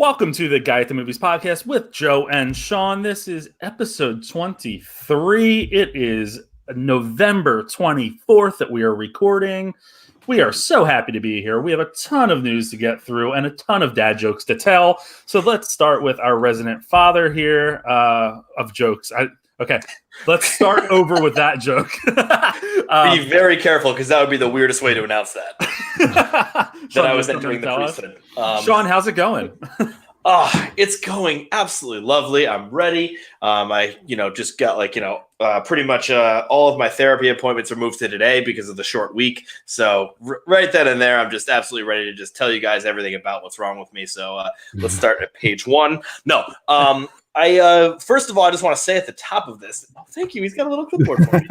Welcome to the Guy at the Movies podcast with Joe and Sean. This is episode 23. It is November 24th that we are recording. We are so happy to be here. We have a ton of news to get through and a ton of dad jokes to tell. So let's start with our resident father here of jokes. Okay, let's start over with that joke. Be very careful, because that would be the weirdest way to announce that. Sean, I was entering the priesthood. Sean, how's it going? It's going absolutely lovely. I'm ready. I just got pretty much all of my therapy appointments are moved to today because of the short week. So right then and there, I'm just absolutely ready to just tell you guys everything about what's wrong with me. So let's start at page 1. No. First of all, I just want to say at the top of this, thank you. He's got a little clipboard for me.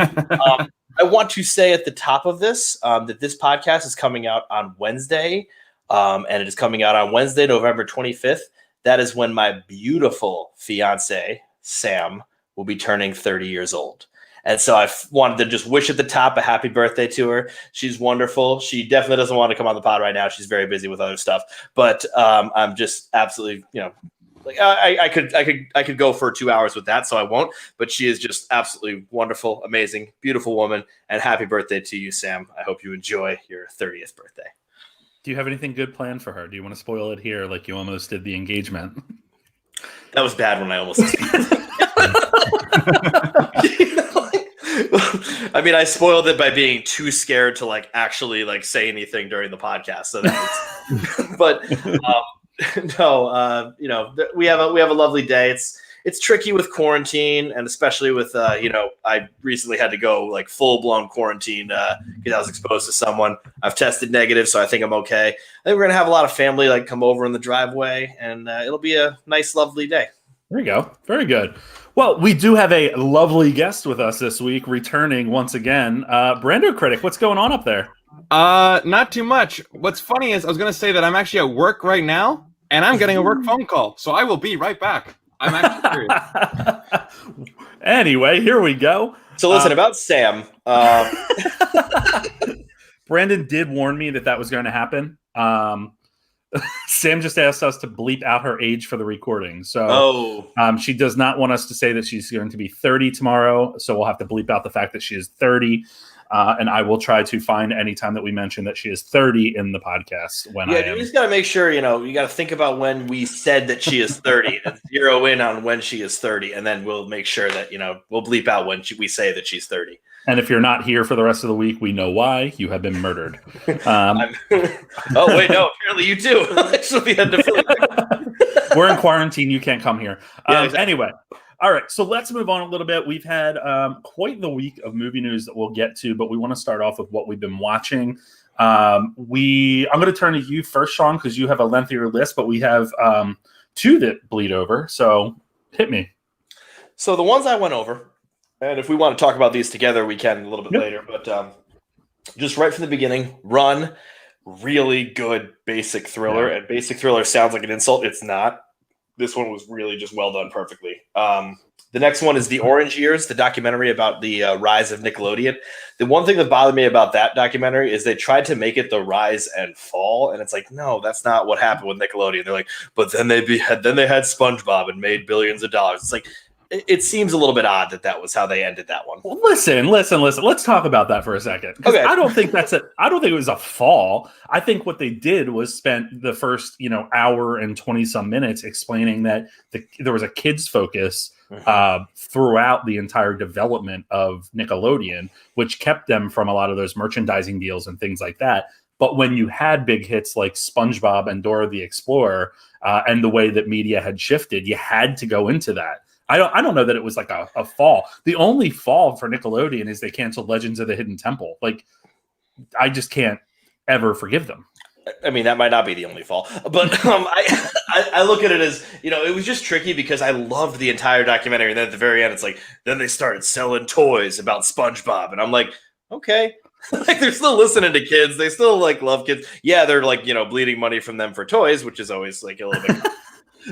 I want to say at the top of this that this podcast is coming out on Wednesday, and it is coming out on Wednesday, November 25th. That is when my beautiful fiance, Sam, will be turning 30 years old. And so I wanted to just wish at the top a happy birthday to her. She's wonderful. She definitely doesn't want to come on the pod right now. She's very busy with other stuff. But I'm just absolutely, I could go for 2 hours with that, so I won't. But she is just absolutely wonderful, amazing, beautiful woman. And happy birthday to you, Sam. I hope you enjoy your 30th birthday. Do you have anything good planned for her? Do you want to spoil it here like you almost did the engagement? That was bad when I almost did. I mean, I spoiled it by being too scared to actually say anything during the podcast. So that was, but no, we have a lovely day. It's tricky with quarantine, and especially with I recently had to go full blown quarantine because I was exposed to someone. I've tested negative, so I think I'm okay. I think we're gonna have a lot of family come over in the driveway, and it'll be a nice, lovely day. There you go. Very good. Well, we do have a lovely guest with us this week, returning once again. BrandoCritic, what's going on up there? Not too much. What's funny is I was going to say that I'm actually at work right now, and I'm getting a work phone call, so I will be right back. I'm actually serious. Anyway, here we go. So listen, about Sam. Brandon did warn me that was going to happen. Sam just asked us to bleep out her age for the recording. So she does not want us to say that she's going to be 30 tomorrow. So we'll have to bleep out the fact that she is 30. And I will try to find any time that we mention that she is 30 in the podcast. You just got to make sure, you got to think about when we said that she is 30 and zero in on when she is 30. And then we'll make sure that, we'll bleep out when we say that she's 30. And if you're not here for the rest of the week, we know why. You have been murdered. Oh, wait, no. Apparently you do. We're in quarantine. You can't come here. Exactly. Anyway. All right. So let's move on a little bit. We've had quite the week of movie news that we'll get to, but we want to start off with what we've been watching. I'm going to turn to you first, Sean, because you have a lengthier list, but we have 2 that bleed over. So hit me. So the ones I went over, and if we want to talk about these together, we can a little bit later. But just right from the beginning, Run, really good basic thriller. Yeah. And basic thriller sounds like an insult. It's not. This one was really just well done perfectly. The next one is The Orange Years, the documentary about the rise of Nickelodeon. The one thing that bothered me about that documentary is they tried to make it the rise and fall. And it's no, that's not what happened with Nickelodeon. They're but then they had SpongeBob and made billions of dollars. It's it seems a little bit odd that was how they ended that one. Well, listen. Let's talk about that for a second. Okay. I don't think it was a fall. I think what they did was spent the first, hour and 20 some minutes explaining that there was a kids focus throughout the entire development of Nickelodeon, which kept them from a lot of those merchandising deals and things like that. But when you had big hits like SpongeBob and Dora the Explorer, and the way that media had shifted, you had to go into that. I don't know that it was a fall. The only fall for Nickelodeon is they canceled Legends of the Hidden Temple. I just can't ever forgive them. I mean, that might not be the only fall, but I look at it as, it was just tricky because I loved the entire documentary. And then at the very end, it's then they started selling toys about SpongeBob. And I'm okay. They're still listening to kids. They still love kids. Yeah, they're bleeding money from them for toys, which is always a little bit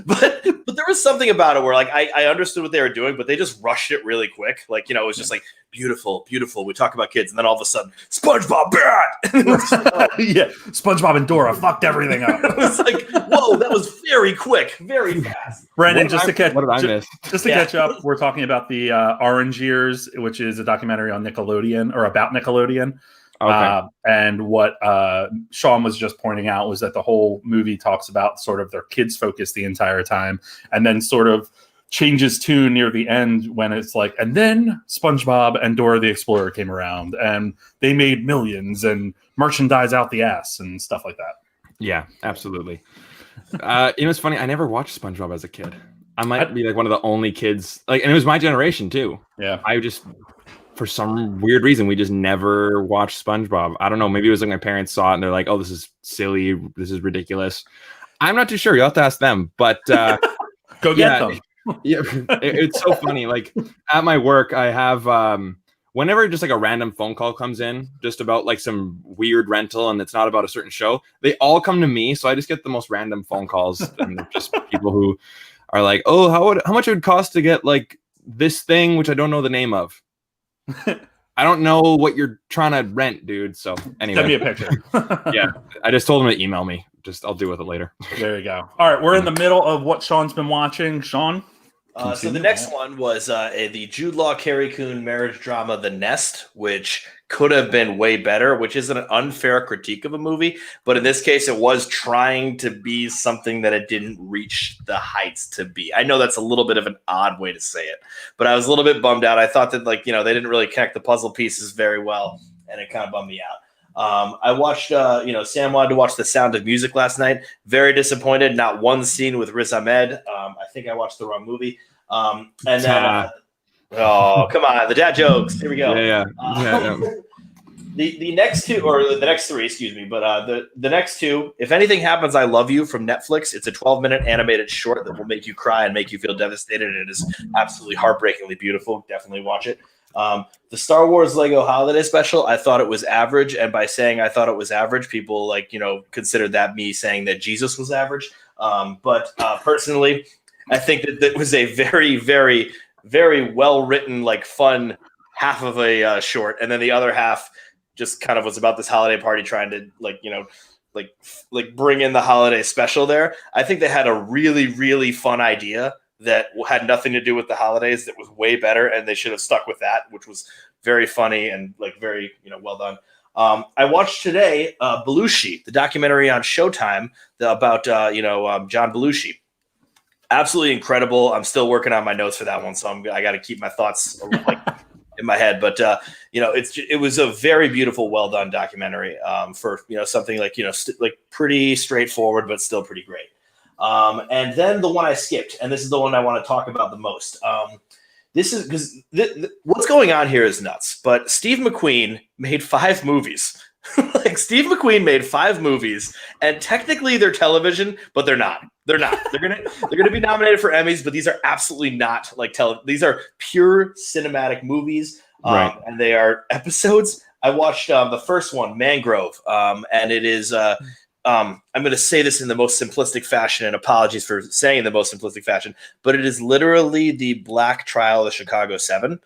But there was something about it where like I understood what they were doing, but they just rushed it really quick. Like, it was just like beautiful. We talk about kids, and then all of a sudden, SpongeBob bad. Yeah, SpongeBob and Dora fucked everything up. It was like, whoa, that was very quick, very fast. Brandon, just to catch up, we're talking about the Orange Years, which is a documentary on Nickelodeon or about Nickelodeon. Okay. And what Sean was just pointing out was that the whole movie talks about sort of their kids focus the entire time, and then sort of changes tune near the end when it's like, and then SpongeBob and Dora the Explorer came around and they made millions and merchandise out the ass and stuff like that. Yeah, absolutely. It's funny. I never watched SpongeBob as a kid. I might be like one of the only kids, like, and it was my generation too. Yeah. I just, for some weird reason, we just never watched SpongeBob. I don't know. Maybe it was like my parents saw it and they're like, oh, this is silly. This is ridiculous. I'm not too sure. You'll have to ask them, but go get them. Yeah, it's so funny. Like at my work, I have whenever just like a random phone call comes in just about like some weird rental and it's not about a certain show, they all come to me. So I just get the most random phone calls and just people who are like, oh, how much it would cost to get like this thing, which I don't know the name of. I don't know what you're trying to rent, dude. So anyway, send me a picture. Yeah, I just told him to email me. I'll deal with it later. There you go. All right, we're in the middle of what Sean's been watching. Sean? So the next one was the Jude Law, Carrie Coon marriage drama, The Nest, which could have been way better, which is an unfair critique of a movie. But in this case, it was trying to be something that it didn't reach the heights to be. I know that's a little bit of an odd way to say it, but I was a little bit bummed out. I thought that, like, they didn't really connect the puzzle pieces very well, and it kind of bummed me out. I watched, Sam wanted to watch The Sound of Music last night. Very disappointed. Not one scene with Riz Ahmed. I think I watched the wrong movie. And then, oh, come on. The dad jokes. Here we go. Yeah. The next two, or the next three, excuse me. But the next two, If Anything Happens, I Love You from Netflix. It's a 12-minute animated short that will make you cry and make you feel devastated. And it is absolutely heartbreakingly beautiful. Definitely watch it. The Star Wars Lego Holiday Special, I thought it was average, and by saying I thought it was average, people considered that me saying that Jesus was average. But personally, I think that was a very, very, very well written, like fun half of a short, and then the other half just kind of was about this holiday party trying to bring in the holiday special there. I think they had a really, really fun idea that had nothing to do with the holidays that was way better, and they should have stuck with that, which was very funny and very well done. I watched today Belushi, the documentary on Showtime about John Belushi. Absolutely incredible. I'm still working on my notes for that one, so I got to keep my thoughts in my head. But it was a very beautiful, well done documentary for something like pretty straightforward, but still pretty great. And then the one I skipped, and this is the one I want to talk about the most. This is because what's going on here is nuts. But Steve McQueen made 5 movies. Steve McQueen made 5 movies, and technically they're television, but they're not. They're not. They're gonna be nominated for Emmys, but these are absolutely not These are pure cinematic movies, right. And they are episodes. I watched the first one, Mangrove, and it is. I'm going to say this in the most simplistic fashion, and apologies for saying the most simplistic fashion, but it is literally the Black trial of the Chicago 7.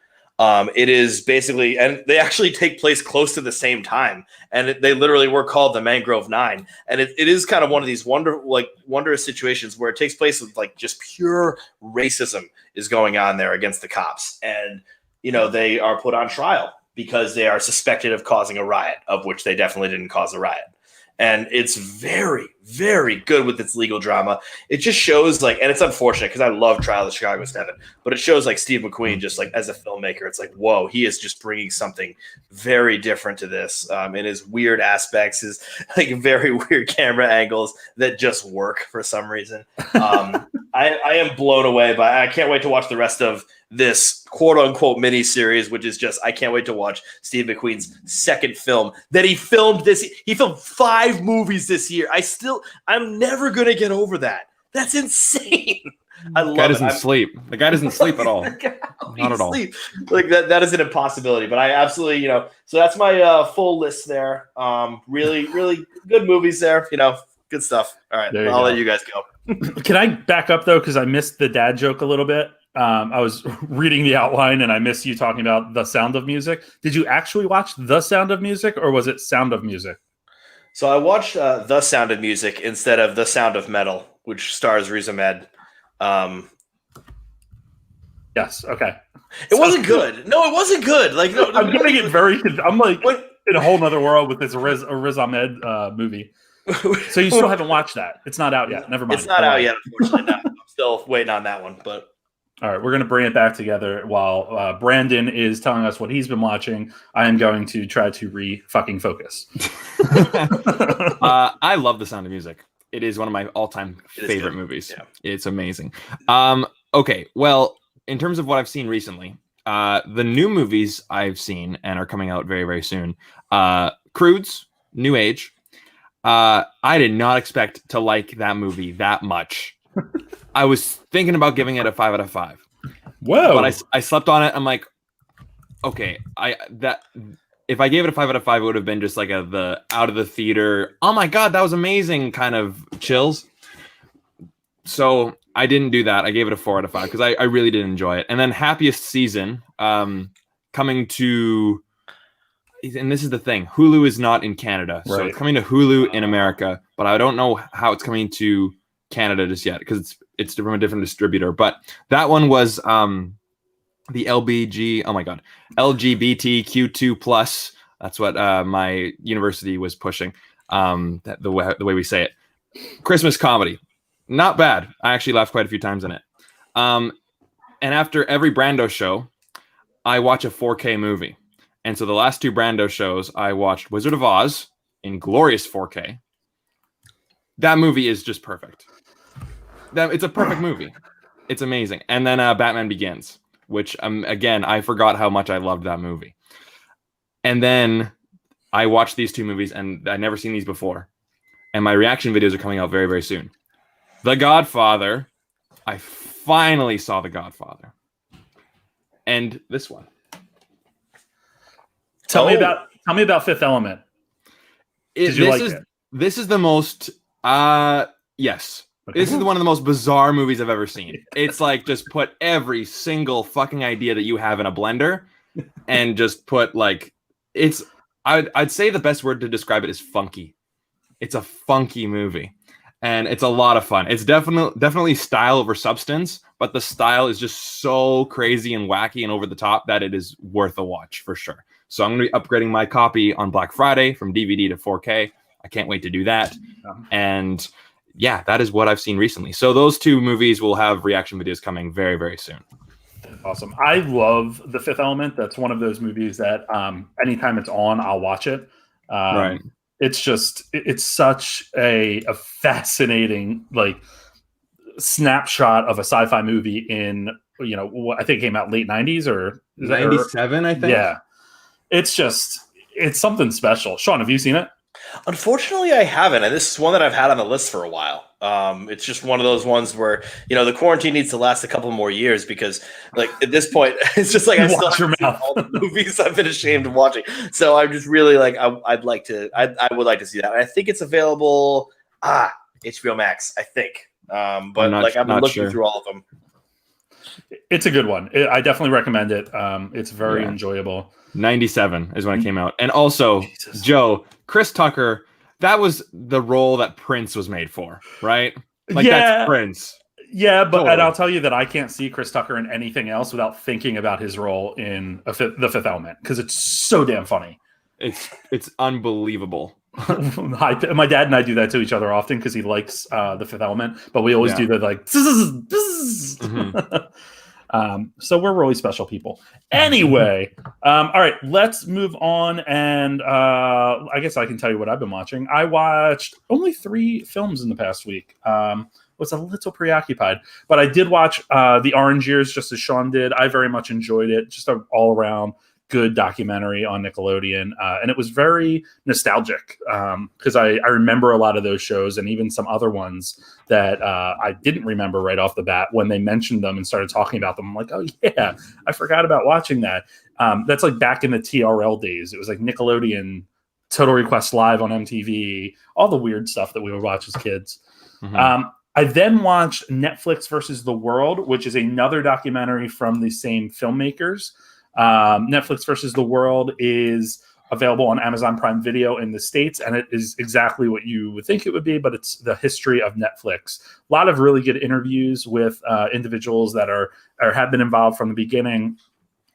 It is basically, and they actually take place close to the same time, and they literally were called the Mangrove 9. And it is kind of one of these wondrous situations where it takes place with just pure racism is going on there against the cops. And, they are put on trial because they are suspected of causing a riot, of which they definitely didn't cause a riot. And it's very, very good with its legal drama. It just shows and it's unfortunate because I love Trial of Chicago 7, but it shows Steve McQueen just as a filmmaker. It's whoa, he is just bringing something very different to this in his weird aspects, his very weird camera angles that just work for some reason. I am blown away by. I can't wait to watch the rest of this quote unquote mini series, which is just, I can't wait to watch Steve McQueen's second film that he filmed He filmed 5 movies this year. I'm never going to get over that. That's insane. I love it. The guy doesn't sleep. The guy doesn't sleep at all. Not at all. That is an impossibility, but I absolutely, so that's my full list there. Really, really good movies there. Good stuff. All right, There you I'll go. let you guys go. Can I back up though? Because I missed the dad joke a little bit. I was reading the outline and I missed you talking about The Sound of Music. Did you actually watch The Sound of Music, or was it Sound of Music? So I watched The Sound of Music instead of The Sound of Metal, which stars Riz Ahmed. Yes. Okay. It wasn't good. No, it wasn't good. Like, no, I'm getting it very. I'm like in a whole nother world with this Riz Ahmed movie. So you still haven't watched that? It's not out yet. Never mind. It's not out yet, unfortunately. No, I'm still waiting on that one. But all right, we're going to bring it back together while Brandon is telling us what he's been watching. I am going to try to fucking focus. I love The Sound of Music. It is one of my all-time favorite movies. Yeah. It's amazing. Okay, well, in terms of what I've seen recently, the new movies I've seen and are coming out very, very soon. Croods, New Age. I did not expect to like that movie that much. I was thinking about giving it a 5 out of 5. Whoa! But I slept on it. I'm like, okay, if I gave it a 5 out of 5, it would have been just like the out of the theater, oh my god, that was amazing kind of chills. So I didn't do that. I gave it a 4 out of 5 because I really did enjoy it. And then Happiest Season, coming to, and this is the thing, Hulu is not in Canada, so right. It's coming to Hulu in America, but I don't know how it's coming to Canada just yet because it's from a different distributor. But that one was the LGBTQ2 plus. That's what my university was pushing. The way we say it, Christmas comedy, not bad. I actually laughed quite a few times in it. And after every Brando show, I watch a 4K movie. And so the last 2 Brando shows, I watched Wizard of Oz in glorious 4K. That movie is just perfect. It's a perfect movie. It's amazing. And then Batman Begins, which again, I forgot how much I loved that movie. And then I watched these 2 movies, and I'd never seen these before. And my reaction videos are coming out very, very soon. The Godfather. I finally saw The Godfather. And this one. Tell me about Fifth Element. Did you like it? This is the most yes. Okay. This is one of the most bizarre movies I've ever seen. It's like just put every single fucking idea that you have in a blender and just put like I'd say the best word to describe it is funky. It's a funky movie. And it's a lot of fun. It's definitely style over substance, but the style is just so crazy and wacky and over the top that it is worth a watch for sure. So I'm going to be upgrading my copy on Black Friday from DVD to 4K. I can't wait to do that. And yeah, that is what I've seen recently. So those 2 movies will have reaction videos coming very, very soon. Awesome. I love The Fifth Element. That's one of those movies that anytime it's on, I'll watch it. Right. It's such a fascinating like snapshot of a sci-fi movie in, I think it came out late 90s or 97, I think. Yeah. It's something special. Sean, have you seen it? Unfortunately, I haven't, and this is one that I've had on the list for a while. It's just one of those ones where the quarantine needs to last a couple more years because, like, at this point, it's just like I still haven't seen all the movies I've been ashamed of watching. So I'm just really like I would like to see that. And I think it's available HBO Max, I think. But like I've been looking through all of them. It's a good one. I definitely recommend it. It's very enjoyable. 97 is when it came out. And also, Jesus. Joe, Chris Tucker, that was the role that Prince was made for, right? Like, that's Prince. Yeah, but and I'll tell you that I can't see Chris Tucker in anything else without thinking about his role in The Fifth Element because it's so damn funny. It's unbelievable. My dad and I do that to each other often because he likes The Fifth Element, but we always do the like. So we're really special people. Anyway, all right, let's move on. And I guess I can tell you what I've been watching. I watched only 3 films in the past week. Was a little preoccupied, but I did watch The Orange Years, just as Sean did. I very much enjoyed it. Just an all-around good documentary on Nickelodeon, and it was very nostalgic because I remember a lot of those shows and even some other ones that I didn't remember right off the bat when they mentioned them and started talking about them. I'm like, oh yeah, I forgot about watching that. That's like back in the TRL days. It was like Nickelodeon Total Request Live on MTV, all the weird stuff that we would watch as kids. Mm-hmm. I then watched Netflix versus the World, which is another documentary from the same filmmakers. Netflix versus the World is available on Amazon Prime Video in the States, and it is exactly what you would think it would be, but it's the history of Netflix. A lot of really good interviews with individuals that are or have been involved from the beginning.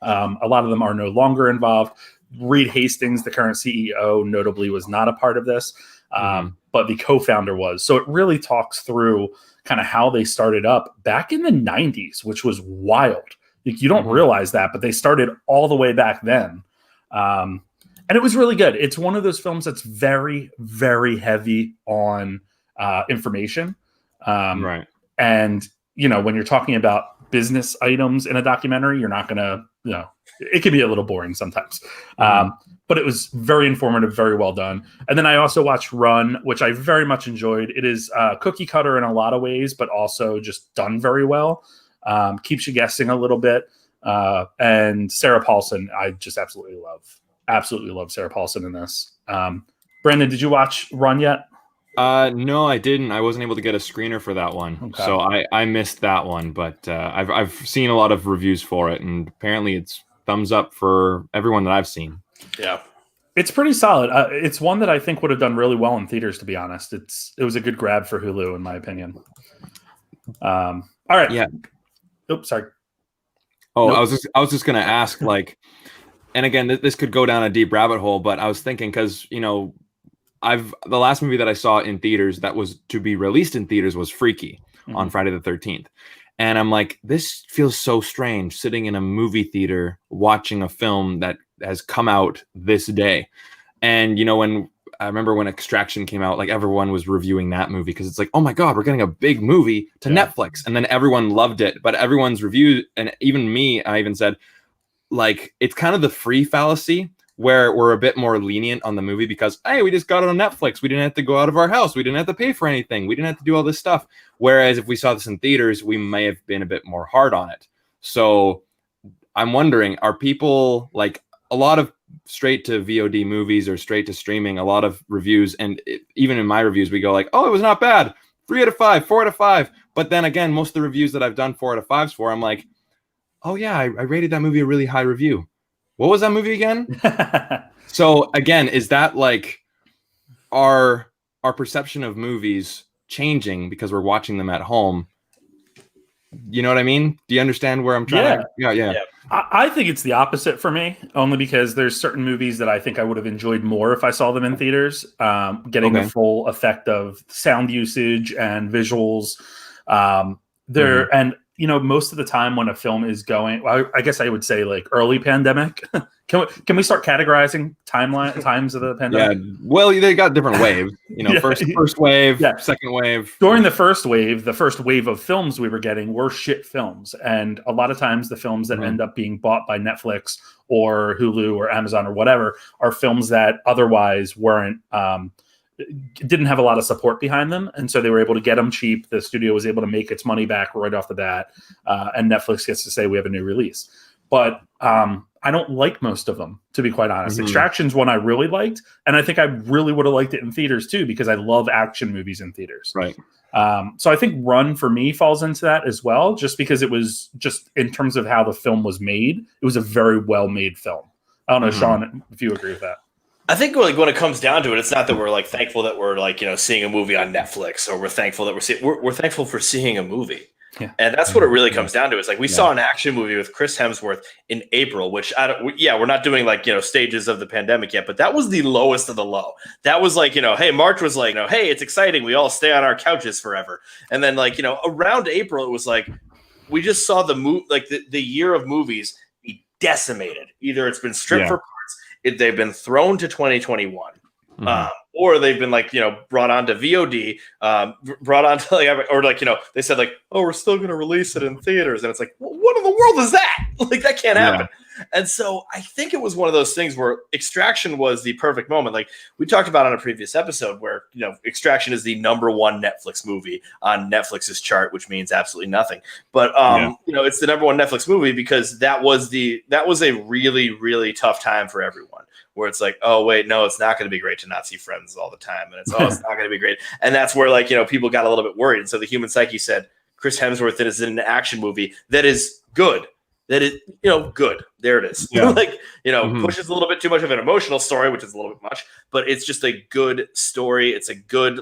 A lot of them are no longer involved. Reed Hastings, the current CEO, notably was not a part of this, but the co-founder was. So it really talks through kind of how they started up back in the 90s, which was wild. You don't realize that, but they started all the way back then. And it was really good. It's one of those films that's very, very heavy on information. Right. And, when you're talking about business items in a documentary, you're not going to, it can be a little boring sometimes. But it was very informative, very well done. And then I also watched Run, which I very much enjoyed. It is cookie cutter in a lot of ways, but also just done very well. Keeps you guessing a little bit. And Sarah Paulson, I just absolutely love Sarah Paulson in this. Brandon, did you watch Run yet? No, I didn't. I wasn't able to get a screener for that one. Okay. So I missed that one, but I've seen a lot of reviews for it, and apparently it's thumbs up for everyone that I've seen. Yeah. It's pretty solid. It's one that I think would have done really well in theaters, to be honest. It was a good grab for Hulu, in my opinion. All right. Yeah. Oops, sorry. Oh, nope. I was just gonna ask, like, and again, this could go down a deep rabbit hole, but I was thinking because the last movie that I saw in theaters that was to be released in theaters was Freaky on Friday the 13th. And I'm like, this feels so strange sitting in a movie theater watching a film that has come out this day. And, when I remember when Extraction came out, like everyone was reviewing that movie because it's like, oh my God, we're getting a big movie to Netflix. And then everyone loved it. But everyone's review, and even me, I even said, like, it's kind of the free fallacy where we're a bit more lenient on the movie because, hey, we just got it on Netflix. We didn't have to go out of our house. We didn't have to pay for anything. We didn't have to do all this stuff. Whereas if we saw this in theaters, we may have been a bit more hard on it. So I'm wondering, are people like a lot of straight to VOD movies or straight to streaming, a lot of reviews, and even in my reviews, we go like, oh, it was not bad. 3 out of 5, 4 out of 5. But then again, most of the reviews that I've done 4 out of 5s for, I'm like, oh yeah, I rated that movie a really high review. What was that movie again? So again, is that like our perception of movies changing because we're watching them at home? You know what I mean? Do you understand where I'm trying to? Yeah. I think it's the opposite for me, only because there's certain movies that I think I would have enjoyed more if I saw them in theaters, getting the full effect of sound usage and visuals. And most of the time when a film is going, I guess I would say like early pandemic. Can we start categorizing times of the pandemic? Yeah. Well, they got different waves. First wave, second wave. During the first wave of films we were getting were shit films, and a lot of times the films that end up being bought by Netflix or Hulu or Amazon or whatever are films that otherwise weren't. Didn't have a lot of support behind them, and so they were able to get them cheap. The studio was able to make its money back right off the bat, and Netflix gets to say we have a new release. But I don't like most of them, to be quite honest. Extraction's one I really liked, and I think I really would have liked it in theaters too because I love action movies in theaters. Right. So I think Run for me falls into that as well, just because it was just in terms of how the film was made, it was a very well made film. I don't know, Sean, if you agree with that. I think like when it comes down to it, it's not that we're like thankful that we're like seeing a movie on Netflix, or we're thankful that we're thankful for seeing a movie, and that's what it really comes down to. Is like we saw an action movie with Chris Hemsworth in April, which we're not doing like stages of the pandemic yet, but that was the lowest of the low. That was like hey, March was like hey, it's exciting, we all stay on our couches forever, and then like around April it was like we just saw the year of movies be decimated. Either it's been stripped for parts. They've been thrown to 2021, or they've been like brought onto VOD, brought onto they said like, oh, we're still going to release it in theaters, and it's like, well, what in the world is that? Like that can't happen. And so I think it was one of those things where Extraction was the perfect moment. Like we talked about on a previous episode where, Extraction is the #1 Netflix movie on Netflix's chart, which means absolutely nothing. But, it's the #1 Netflix movie because that was a really, really tough time for everyone where it's like, oh wait, no, it's not going to be great to not see friends all the time, and it's not going to be great, and that's where like people got a little bit worried, and so the Human Psyche said Chris Hemsworth is in an action movie that is good. That is, good. There it is. Yeah. Pushes a little bit too much of an emotional story, which is a little bit much, but it's just a good story. It's a good,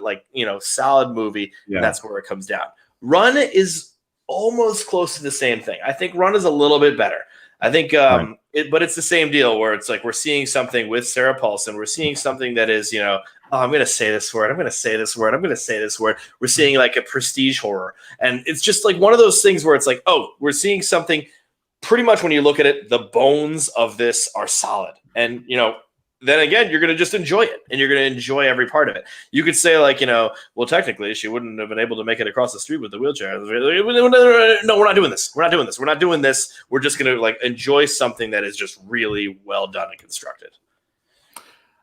solid movie. Yeah. And that's where it comes down. Run is almost close to the same thing. I think Run is a little bit better. I think, but it's the same deal where it's like we're seeing something with Sarah Paulson. We're seeing something that is, I'm going to say this word. I'm going to say this word. I'm going to say this word. We're seeing like a prestige horror. And it's just like one of those things where it's like, oh, we're seeing something. Pretty much when you look at it, the bones of this are solid. And, then again, you're going to just enjoy it and you're going to enjoy every part of it. You could say like, well, technically she wouldn't have been able to make it across the street with the wheelchair. No, we're not doing this. We're not doing this. We're not doing this. We're just going to enjoy something that is just really well done and constructed.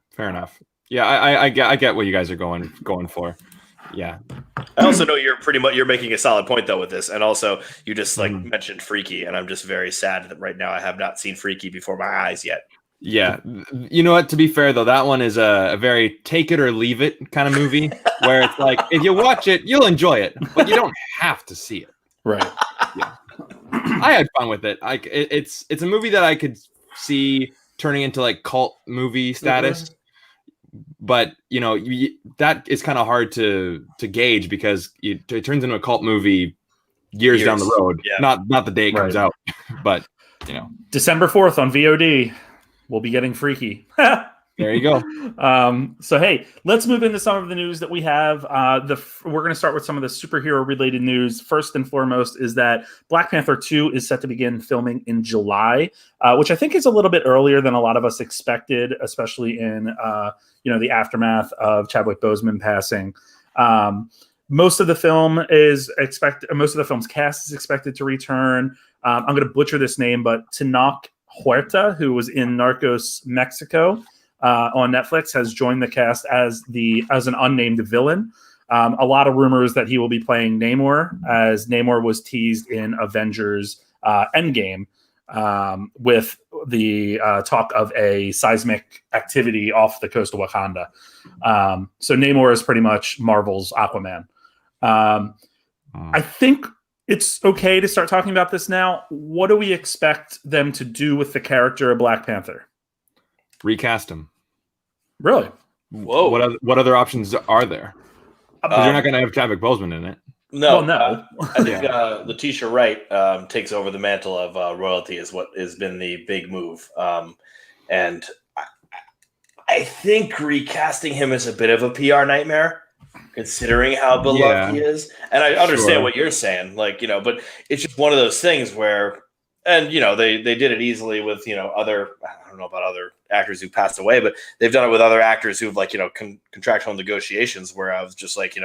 Fair enough. Yeah. I get what you guys are going for. Yeah. I also know you're making a solid point though with this, and also you just mentioned Freaky, and I'm just very sad that right now I have not seen Freaky before my eyes yet. Yeah, you know what? To be fair though, that one is a very take it or leave it kind of movie, where it's like if you watch it, you'll enjoy it, but you don't have to see it. Right. Yeah. I had fun with it. It's a movie that I could see turning into like cult movie status. Mm-hmm. But that is kind of hard to gauge because it turns into a cult movie years down the road. Yeah. Not the day it comes out, but December 4th on VOD, we'll be getting Freaky. There you go. So hey, let's move into some of the news that we have. We're going to start with some of the superhero related news. First and foremost is that Black Panther 2 is set to begin filming in July, which I think is a little bit earlier than a lot of us expected, especially in the aftermath of Chadwick Boseman passing. Most of the film's cast is expected to return. I'm going to butcher this name, but Tenoch Huerta, who was in Narcos Mexico on Netflix, has joined the cast as an unnamed villain. A lot of rumors that he will be playing Namor, as Namor was teased in Avengers Endgame, with the talk of a seismic activity off the coast of Wakanda. So Namor is pretty much Marvel's Aquaman. I think it's okay to start talking about this now. What do we expect them to do with the character of Black Panther? Recast him. Really? Whoa. What other options are there? You're not going to have Chadwick Boseman in it. No, well, no. I think Letitia Wright takes over the mantle of royalty is what has been the big move. And I think recasting him is a bit of a PR nightmare, considering how beloved he is. And I understand what you're saying, but it's just one of those things where, and they did it easily with other, I don't know about other actors who passed away, but they've done it with other actors who've contractual negotiations, where I was just like,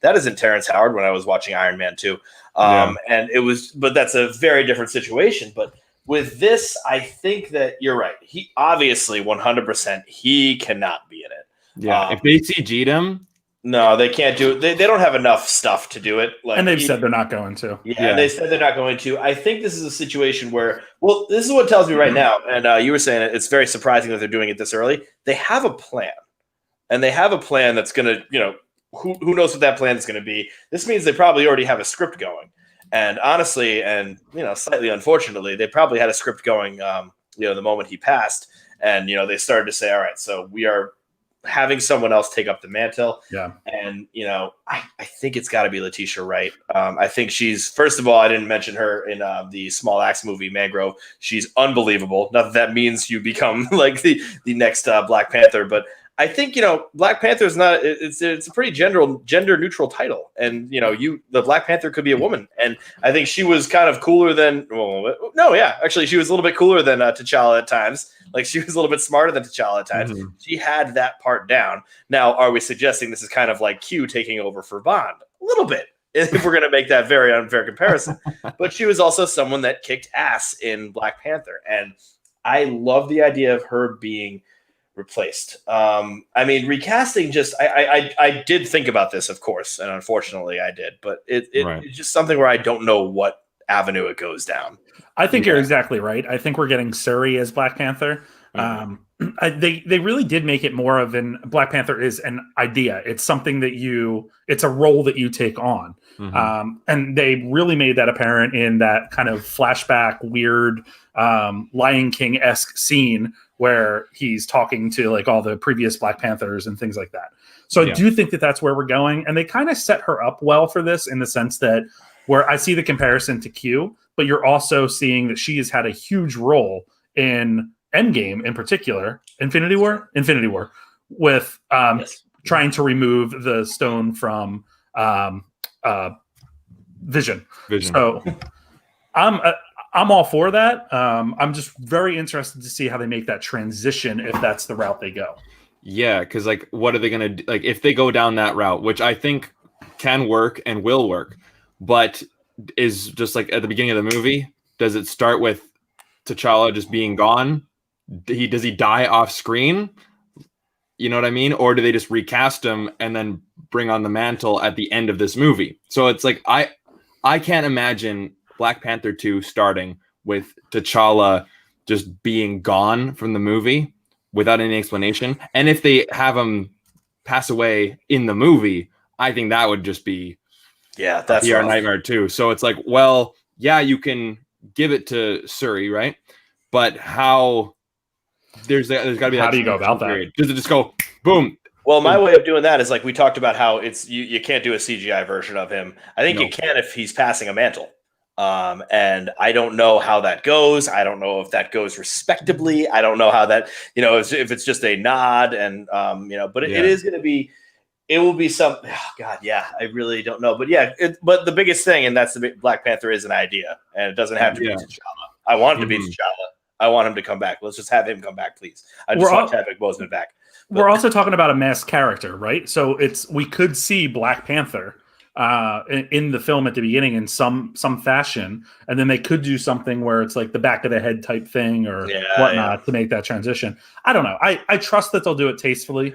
that isn't Terrence Howard when I was watching Iron Man 2. And it was, but that's a very different situation. But with this, I think that you're right. He obviously 100%, he cannot be in it. Yeah. If they CG'd him, no, they can't do it. They don't have enough stuff to do it. And they've said they're not going to. Yeah, they said they're not going to. I think this is a situation where, well, this is what tells me right now, and you were saying it's very surprising that they're doing it this early. They have a plan. And they have a plan that's going to, who knows what that plan is going to be. This means they probably already have a script going. And honestly, and, slightly unfortunately, they probably had a script going, the moment he passed. And, they started to say, all right, so we are having someone else take up the mantle. Yeah. And, I think it's got to be Letitia Wright. I think she's, first of all, I didn't mention her in the Small Axe movie, Mangrove. She's unbelievable. Not that means you become like the next Black Panther, but I think, Black Panther is not, it's a pretty gender neutral title. And, the Black Panther could be a woman. And I think she was kind of cooler than, actually she was a little bit cooler than T'Challa at times. Like she was a little bit smarter than T'Challa at times. Mm-hmm. She had that part down. Now, are we suggesting this is kind of like Q taking over for Bond? A little bit, if we're going to make that very unfair comparison. But she was also someone that kicked ass in Black Panther. And I love the idea of her being replaced. Recasting just, I did think about this, of course, and unfortunately I did, but it's just something where I don't know what avenue it goes down. I think you're exactly right. I think we're getting Suri as Black Panther. they really did make it more of an Black Panther is an idea. It's something that it's a role that you take on. And they really made that apparent in that kind of flashback, weird Lion King-esque scene where he's talking to like all the previous Black Panthers and things like that. So I do think that that's where we're going. And they kind of set her up well for this in the sense that where I see the comparison to Q, but you're also seeing that she has had a huge role in Endgame in particular, Infinity War, with trying to remove the stone from Vision. So I'm all for that. I'm just very interested to see how they make that transition if that's the route they go. Yeah, because like, what are they gonna do? Like, if they go down that route, which I think can work and will work, but is just like at the beginning of the movie, does it start with T'Challa just being gone? Does he die off screen? You know what I mean? Or do they just recast him and then bring on the mantle at the end of this movie? So it's like I can't imagine Black Panther 2 starting with T'Challa just being gone from the movie without any explanation. And if they have him pass away in the movie, I think that would just be that's a nightmare too. So it's like, well, yeah, you can give it to Suri, right? But how there's got to be how do you go about period. that? Does it just go boom? Well, my way of doing that is like we talked about how it's you can't do a CGI version of him. I think you can if he's passing a mantle. And I don't know how that goes. I don't know if that goes respectably. I don't know how that, if it's just a nod and, but it is going to be, it will be some, I really don't know. But but the biggest thing, and that's the Black Panther is an idea, and it doesn't have to be T'Challa. I want it to be T'Challa. I want him to come back. Let's just have him come back, please. I just want Chadwick Boseman back. We're also talking about a masked character, right? So we could see Black Panther in the film at the beginning in some fashion, and then they could do something where it's like the back of the head type thing or whatnot to make that transition. I don't know. I trust that they'll do it tastefully.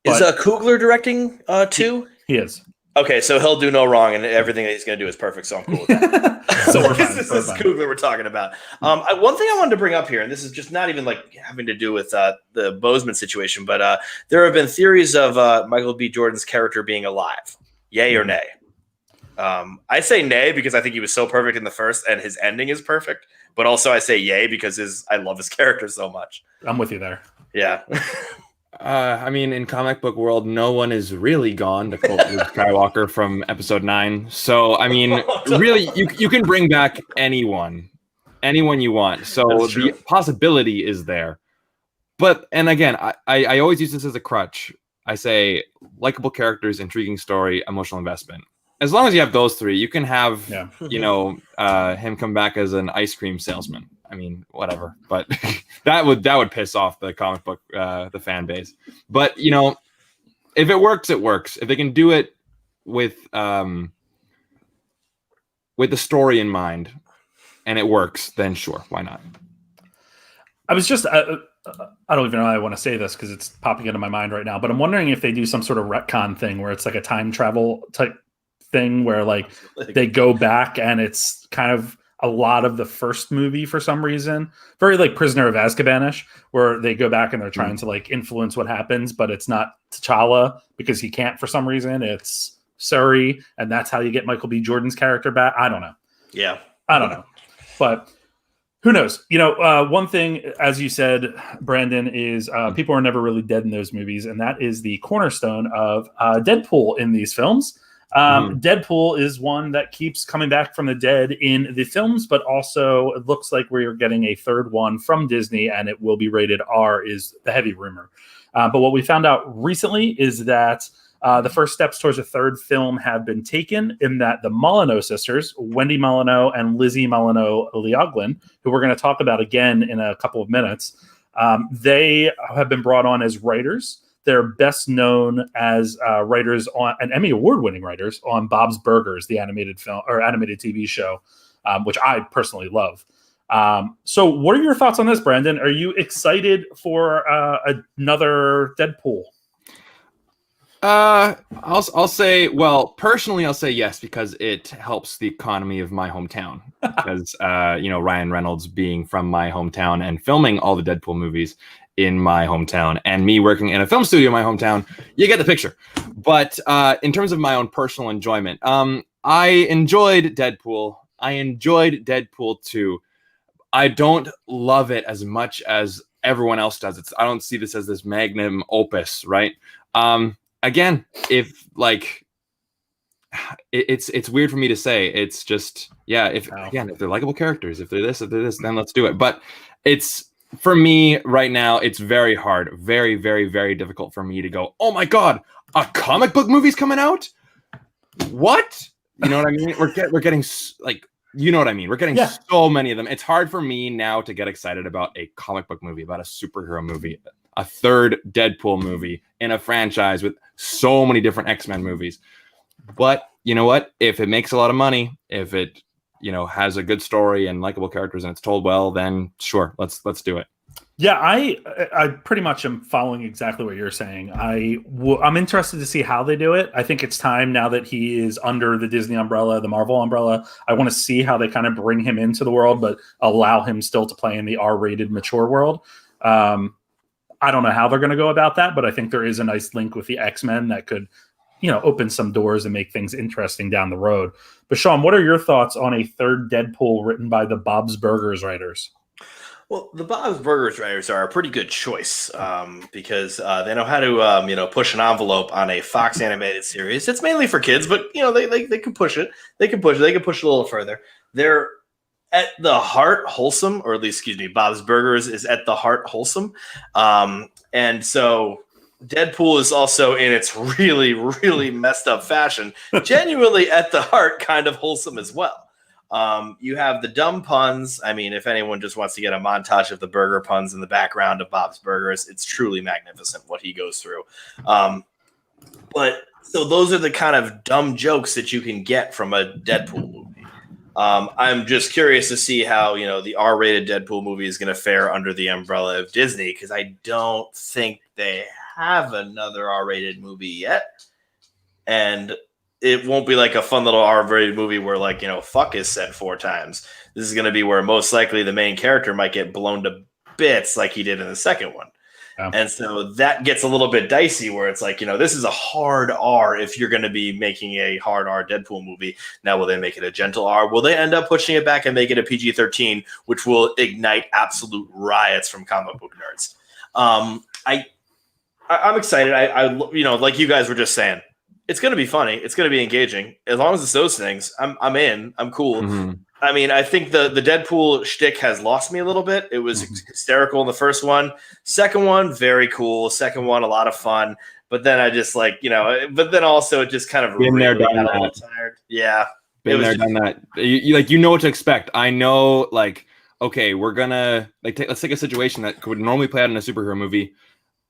Is Coogler directing too? He is. Okay, so he'll do no wrong, and everything that he's going to do is perfect. So I'm cool with that. So this is Coogler we're talking about. One thing I wanted to bring up here, and this is just not even like having to do with the Boseman situation, but there have been theories of Michael B. Jordan's character being alive. Yay or nay? I say nay because I think he was so perfect in the first, and his ending is perfect. But also I say yay because I love his character so much. I'm with you there. Yeah. I mean, in comic book world, no one is really gone, to quote Luke Skywalker from Episode 9. So, I mean, really, you can bring back anyone you want. So the possibility is there. But, and again, I always use this as a crutch. I say likable characters, intriguing story, emotional investment. As long as you have those three, you can have, him come back as an ice cream salesman. I mean, whatever, but that would piss off the comic book, the fan base. But if it works, it works. If they can do it with the story in mind, and it works, then sure, why not? I was just, I don't even know how I want to say this because it's popping into my mind right now. But I'm wondering if they do some sort of retcon thing where it's like a time travel type thing where like they go back and it's kind of a lot of the first movie for some reason, very like Prisoner of Azkaban-ish, where they go back and they're trying to like influence what happens, but it's not T'Challa because he can't for some reason. It's Suri, and that's how you get Michael B. Jordan's character back. I don't know. Yeah, I don't know, but who knows? One thing, as you said, Brandon, is people are never really dead in those movies, and that is the cornerstone of Deadpool in these films. Deadpool is one that keeps coming back from the dead in the films, but also it looks like we're getting a third one from Disney, and it will be rated R is the heavy rumor. But what we found out recently is that the first steps towards a third film have been taken in that the Molyneux sisters, Wendy Molyneux and Lizzie Molyneux-Leoglin, who we're going to talk about again in a couple of minutes, they have been brought on as writers. They're best known as writers on and Emmy Award-winning writers on Bob's Burgers, the animated film or animated TV show, which I personally love. So, what are your thoughts on this, Brandon? Are you excited for another Deadpool? I'll say, well, personally, I'll say yes because it helps the economy of my hometown. Because Ryan Reynolds being from my hometown and filming all the Deadpool movies in my hometown, and me working in a film studio in my hometown, you get the picture. But in terms of my own personal enjoyment, I enjoyed Deadpool. I enjoyed Deadpool 2. I don't love it as much as everyone else does. I don't see this as this magnum opus, right? Again, if like it's weird for me to say. It's just if they're likable characters, if they're this, then let's do it. But it's for me right now, it's very hard, very, very, very difficult for me to go, oh my god, a comic book movie's coming out? What? You know what I mean? We're getting like, you know what I mean? We're getting so many of them. It's hard for me now to get excited about a comic book movie, about a superhero movie, a third Deadpool movie in a franchise with so many different X-Men movies. But you know what? If it makes a lot of money, if it has a good story and likable characters and it's told well, then sure, let's do it. Yeah, I pretty much am following exactly what you're saying. I'm interested to see how they do it. I think it's time now that he is under the Disney umbrella, the Marvel umbrella. I want to see how they kind of bring him into the world, but allow him still to play in the R-rated mature world. I don't know how they're going to go about that, but I think there is a nice link with the X-Men that could, open some doors and make things interesting down the road. But Sean, what are your thoughts on a third Deadpool written by the Bob's Burgers writers? Well, the Bob's Burgers writers are a pretty good choice because they know how to, push an envelope on a Fox animated series. It's mainly for kids, but they can push it. They can push it. They can push it a little further. They're at the heart wholesome, or at least, Bob's Burgers is at the heart wholesome, and so Deadpool is also in its really, really messed up fashion, genuinely at the heart, kind of wholesome as well. You have the dumb puns. I mean, if anyone just wants to get a montage of the burger puns in the background of Bob's Burgers, it's truly magnificent what he goes through. But so those are the kind of dumb jokes that you can get from a Deadpool movie. I'm just curious to see how, the R-rated Deadpool movie is going to fare under the umbrella of Disney, because I don't think they have another R-rated movie yet. And it won't be like a fun little R-rated movie where fuck is said 4 times. This is going to be where most likely the main character might get blown to bits like he did in the second one. Yeah. And so that gets a little bit dicey where it's like, this is a hard R if you're going to be making a hard R Deadpool movie. Now, will they make it a gentle R? Will they end up pushing it back and make it a PG-13, which will ignite absolute riots from comic book nerds? I'm excited. I like you guys were just saying, it's going to be funny. It's going to be engaging. As long as it's those things, I'm in. I'm cool. Mm-hmm. I mean, I think the Deadpool shtick has lost me a little bit. It was hysterical in the first one. Second one, very cool. Second one, a lot of fun. But then I just but then also it just kind of been there, done that. Tired. Yeah. Been there, done that. You know what to expect. I know, okay, we're gonna let's take a situation that would normally play out in a superhero movie.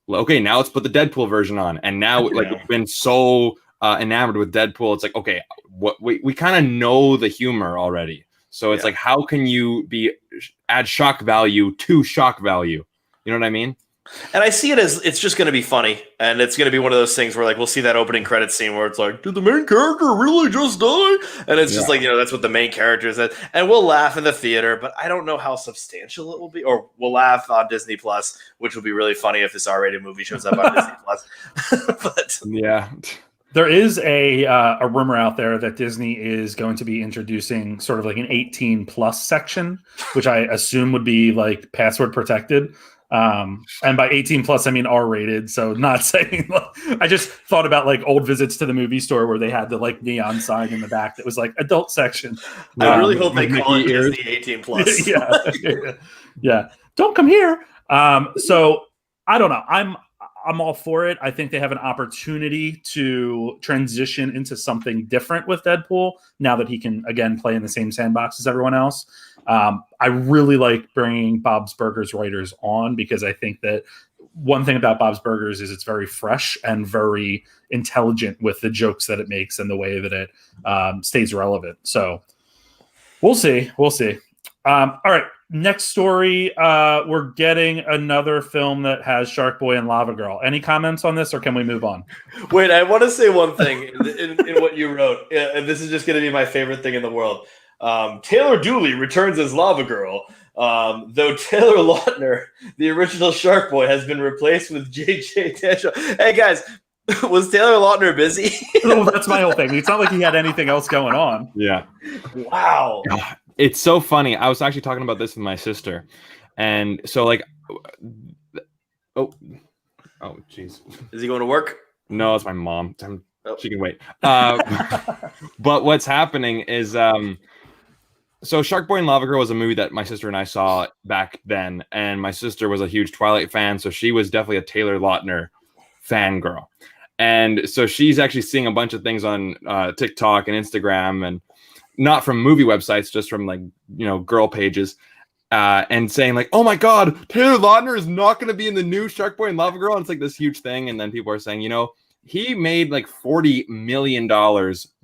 Okay, now let's put the Deadpool version on. And now we've been so enamored with Deadpool. It's like, okay, what we kind of know the humor already. So it's how can you add shock value to shock value? You know what I mean? And I see it as it's just going to be funny, and it's going to be one of those things where we'll see that opening credit scene where it's like, did the main character really just die? And it's just that's what the main character said, and we'll laugh in the theater, but I don't know how substantial it will be. Or we'll laugh on Disney Plus, which will be really funny if this R-rated movie shows up on Disney Plus. But yeah. There is a rumor out there that Disney is going to be introducing sort of an 18 plus section, which I assume would be password protected. And by 18 plus, I mean R-rated. So not saying, I just thought about old visits to the movie store where they had the neon sign in the back that was adult section. I really hope they call it Disney 18 plus. Yeah. Don't come here. So I don't know. I'm all for it. I think they have an opportunity to transition into something different with Deadpool now that he can, again, play in the same sandbox as everyone else. I really like bringing Bob's Burgers writers on because I think that one thing about Bob's Burgers is it's very fresh and very intelligent with the jokes that it makes and the way that it stays relevant. So we'll see. All right. Next story, we're getting another film that has Shark Boy and Lava Girl. Any comments on this, or can we move on? Wait, I want to say one thing in what you wrote, and this is just going to be my favorite thing in the world. Taylor Dooley returns as Lava Girl. Though Taylor Lautner, the original Shark Boy, has been replaced with JJ Tasha. Hey guys, was Taylor Lautner busy? Oh, that's my whole thing. It's not like he had anything else going on. Yeah. Wow. It's so funny. I was actually talking about this with my sister. And so like, oh, jeez. Is he going to work? No, it's my mom. She can wait. But what's happening is, so Shark Boy and Lava Girl was a movie that my sister and I saw back then. And my sister was a huge Twilight fan. So she was definitely a Taylor Lautner fangirl. And so she's actually seeing a bunch of things on TikTok and Instagram, and not from movie websites, just from like, girl pages, and saying like, oh my God, Taylor Lautner is not going to be in the new Shark Boy and Lava Girl. And it's like this huge thing. And then people are saying, he made like $40 million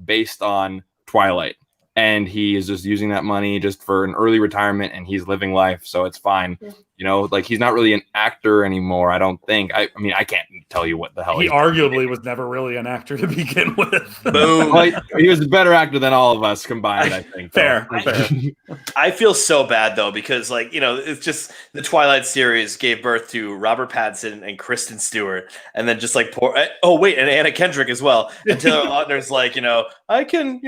based on Twilight. And he is just using that money just for an early retirement, and he's living life. So it's fine. Like he's not really an actor anymore, I don't think. I mean, I can't tell you what the hell he arguably was never really an actor to begin with. Boom. Well, he was a better actor than all of us combined, I think. Fair. I feel so bad though, because it's just the Twilight series gave birth to Robert Pattinson and Kristen Stewart, and then just like and Anna Kendrick as well. And Taylor Lautner's like, I can,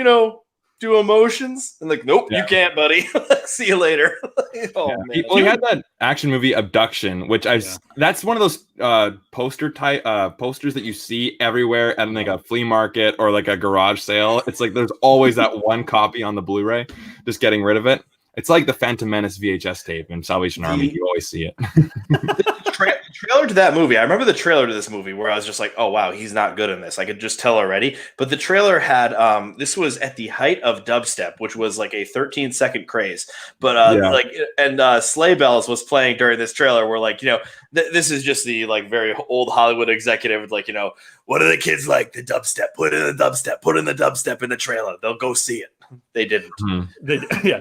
do emotions, and like, nope, you can't, buddy. See you later. Man. He had that action movie Abduction, which that's one of those posters that you see everywhere at like a flea market or like a garage sale. It's like there's always that one copy on the Blu-ray, just getting rid of it. It's like the Phantom Menace VHS tape in Salvation Army. You always see it. The trailer to that movie, I remember the trailer to this movie where I was just like, oh wow, he's not good in this. I could just tell already. But the trailer had this was at the height of dubstep, which was like a 13-second craze. But Sleigh Bells was playing during this trailer, where like, this is just the like very old Hollywood executive, like, what are the kids like? The dubstep, put in the dubstep in the trailer. They'll go see it. They didn't.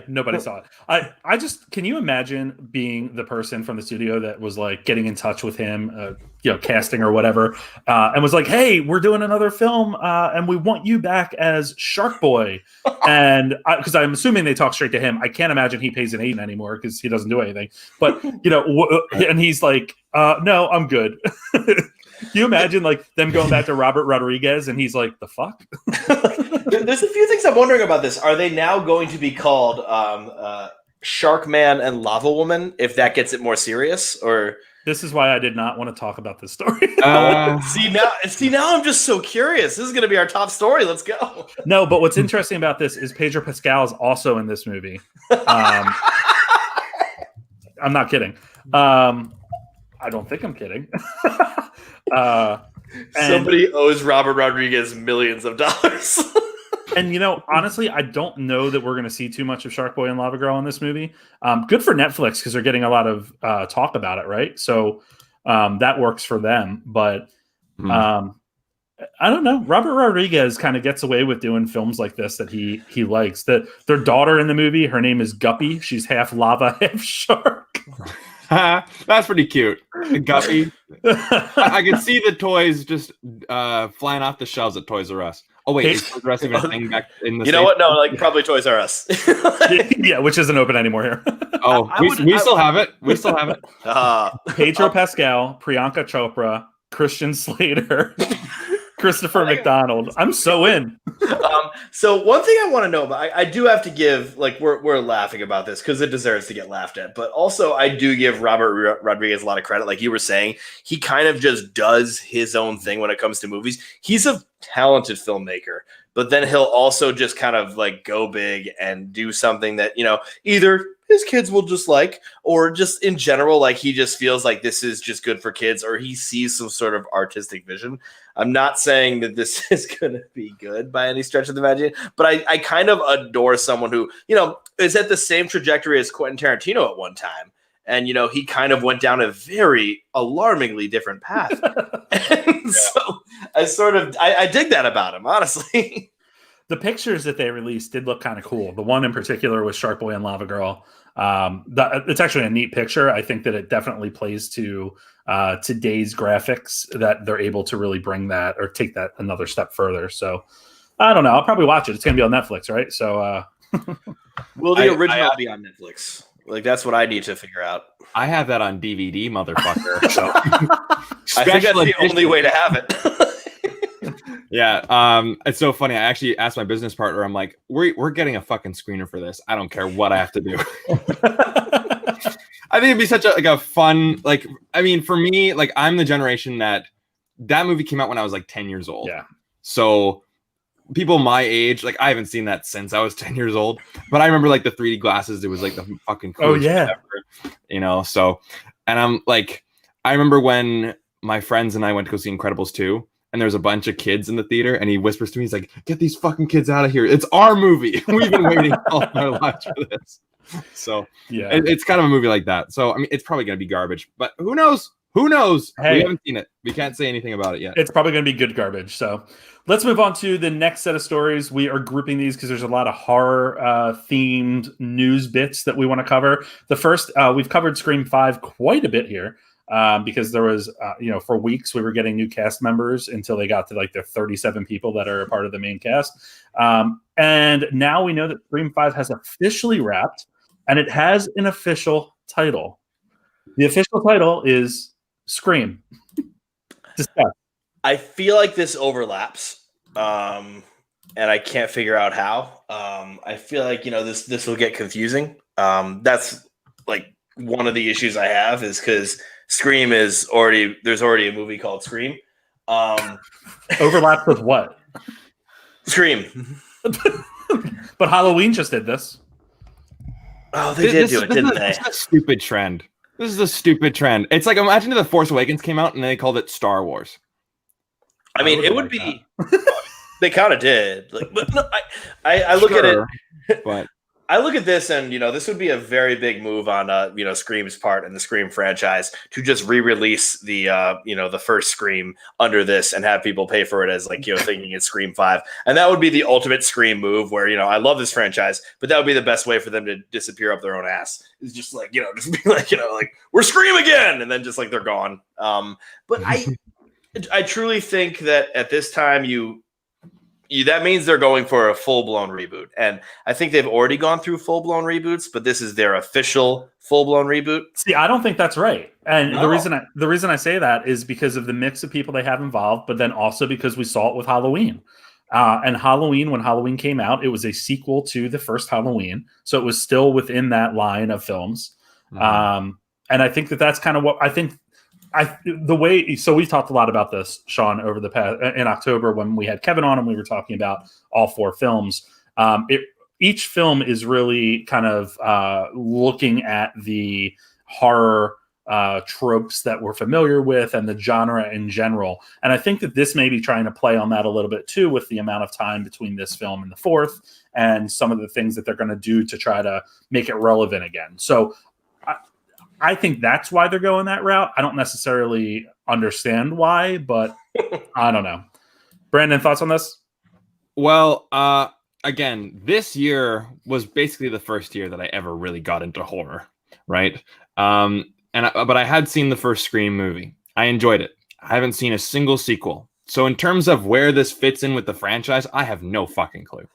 Nobody saw it. I just, can you imagine being the person from the studio that was like getting in touch with him, casting or whatever, and was like, hey, we're doing another film, and we want you back as Shark Boy. And because I'm assuming they talk straight to him, I can't imagine he pays an agent anymore because he doesn't do anything. But and he's like, no, I'm good. Can you imagine like them going back to Robert Rodriguez and he's like, the fuck? There's a few things I'm wondering about this. Are they now going to be called Shark Man and Lava Woman, if that gets it more serious? Or this is why I did not want to talk about this story. See now I'm just so curious. This is going to be our top story. Let's go. No, but what's interesting about this is Pedro Pascal is also in this movie. I'm not kidding. I don't think I'm kidding. Somebody owes Robert Rodriguez millions of dollars. And honestly, I don't know that we're going to see too much of Shark Boy and Lava Girl in this movie. Good for Netflix because they're getting a lot of talk about it, right? So that works for them. But I don't know. Robert Rodriguez kind of gets away with doing films like this that he likes. Their daughter in the movie, her name is Guppy. She's half lava, half shark. That's pretty cute. Guppy. I can see the toys just flying off the shelves at Toys R Us. Oh wait, is Toys R Us even a thing back in the States? What? No, like probably Toys R Us. Yeah, which isn't open anymore here. We still have it. We still have it. Pedro Pascal, Priyanka Chopra, Christian Slater, Christopher McDonald. I'm so in. So one thing I want to know about, I do have to give, like, we're laughing about this because it deserves to get laughed at, but also I do give Robert Rodriguez a lot of credit. Like you were saying, he kind of just does his own thing when it comes to movies. He's a talented filmmaker, but then he'll also just kind of like go big and do something that, either his kids will just like, or just in general, like he just feels like this is just good for kids, or he sees some sort of artistic vision. I'm not saying that this is going to be good by any stretch of the imagination, but I kind of adore someone who, is at the same trajectory as Quentin Tarantino at one time. And, he kind of went down a very alarmingly different path. And so I dig that about him, honestly. The pictures that they released did look kind of cool. The one in particular was Shark Boy and Lava Girl. It's actually a neat picture. I think that it definitely plays to today's graphics, that they're able to really bring that or take that another step further. So I don't know. I'll probably watch it. It's going to be on Netflix, right? So Will the original be on Netflix? Like, that's what I need to figure out. I have that on DVD, motherfucker. So I think that's the only way to have it. Yeah, it's so funny. I actually asked my business partner. I'm like, we're getting a fucking screener for this. I don't care what I have to do. I think it'd be such a fun, like, I mean, for me, like, I'm the generation that movie came out when I was like 10 years old. Yeah. So people my age, like, I haven't seen that since I was 10 years old, but I remember like the 3D glasses. It was like the fucking coolest shit ever, you know? So, and I'm like, I remember when my friends and I went to go see Incredibles 2, and there's a bunch of kids in the theater, and he whispers to me, he's like, get these fucking kids out of here. It's our movie. We've been waiting all our lives for this. So yeah, it's kind of a movie like that. So, I mean, it's probably going to be garbage, but who knows? Who knows? Hey, we haven't seen it. We can't say anything about it yet. It's probably going to be good garbage. So let's move on to the next set of stories. We are grouping these because there's a lot of horror themed news bits that we want to cover. The first, we've covered Scream 5 quite a bit here because there was, for weeks we were getting new cast members until they got to like the 37 people that are a part of the main cast. And now we know that Scream 5 has officially wrapped, and it has an official title. The official title is Scream. I feel like this overlaps, and I can't figure out how. I feel like this will get confusing. That's like one of the issues I have is because Scream there's already a movie called Scream. Overlaps with what? Scream. But Halloween just did this. Oh, they did do it, didn't they? It's a stupid trend. This is a stupid trend. It's like, imagine if The Force Awakens came out and they called it Star Wars. I mean, it would be. They kind of did. Like, but no, I look at it. But I look at this, and this would be a very big move on Scream's part and the Scream franchise to just re-release the the first Scream under this and have people pay for it as like thinking it's Scream 5, and that would be the ultimate Scream move. Where I love this franchise, but that would be the best way for them to disappear up their own ass. Is just like just be like like we're Scream again, and then just like they're gone. But I truly think that at this time that means they're going for a full-blown reboot. And I think they've already gone through full-blown reboots, but this is their official full-blown reboot. See, I don't think that's right. And the reason I say that is because of the mix of people they have involved, but then also because we saw it with Halloween. And Halloween, when Halloween came out, it was a sequel to the first Halloween. So it was still within that line of films. Mm-hmm. And I think that's kind of what I think. So we talked a lot about this, Sean, over the past in October when we had Kevin on and we were talking about all 4 films. Each film is really kind of looking at the horror tropes that we're familiar with and the genre in general. And I think that this may be trying to play on that a little bit too, with the amount of time between this film and the 4th and some of the things that they're going to do to try to make it relevant again. So I think that's why they're going that route. I don't necessarily understand why, but I don't know. Brandon, thoughts on this? Well, again, this year was basically the first year that I ever really got into horror, right? But I had seen the first Scream movie. I enjoyed it. I haven't seen a single sequel. So in terms of where this fits in with the franchise, I have no fucking clue.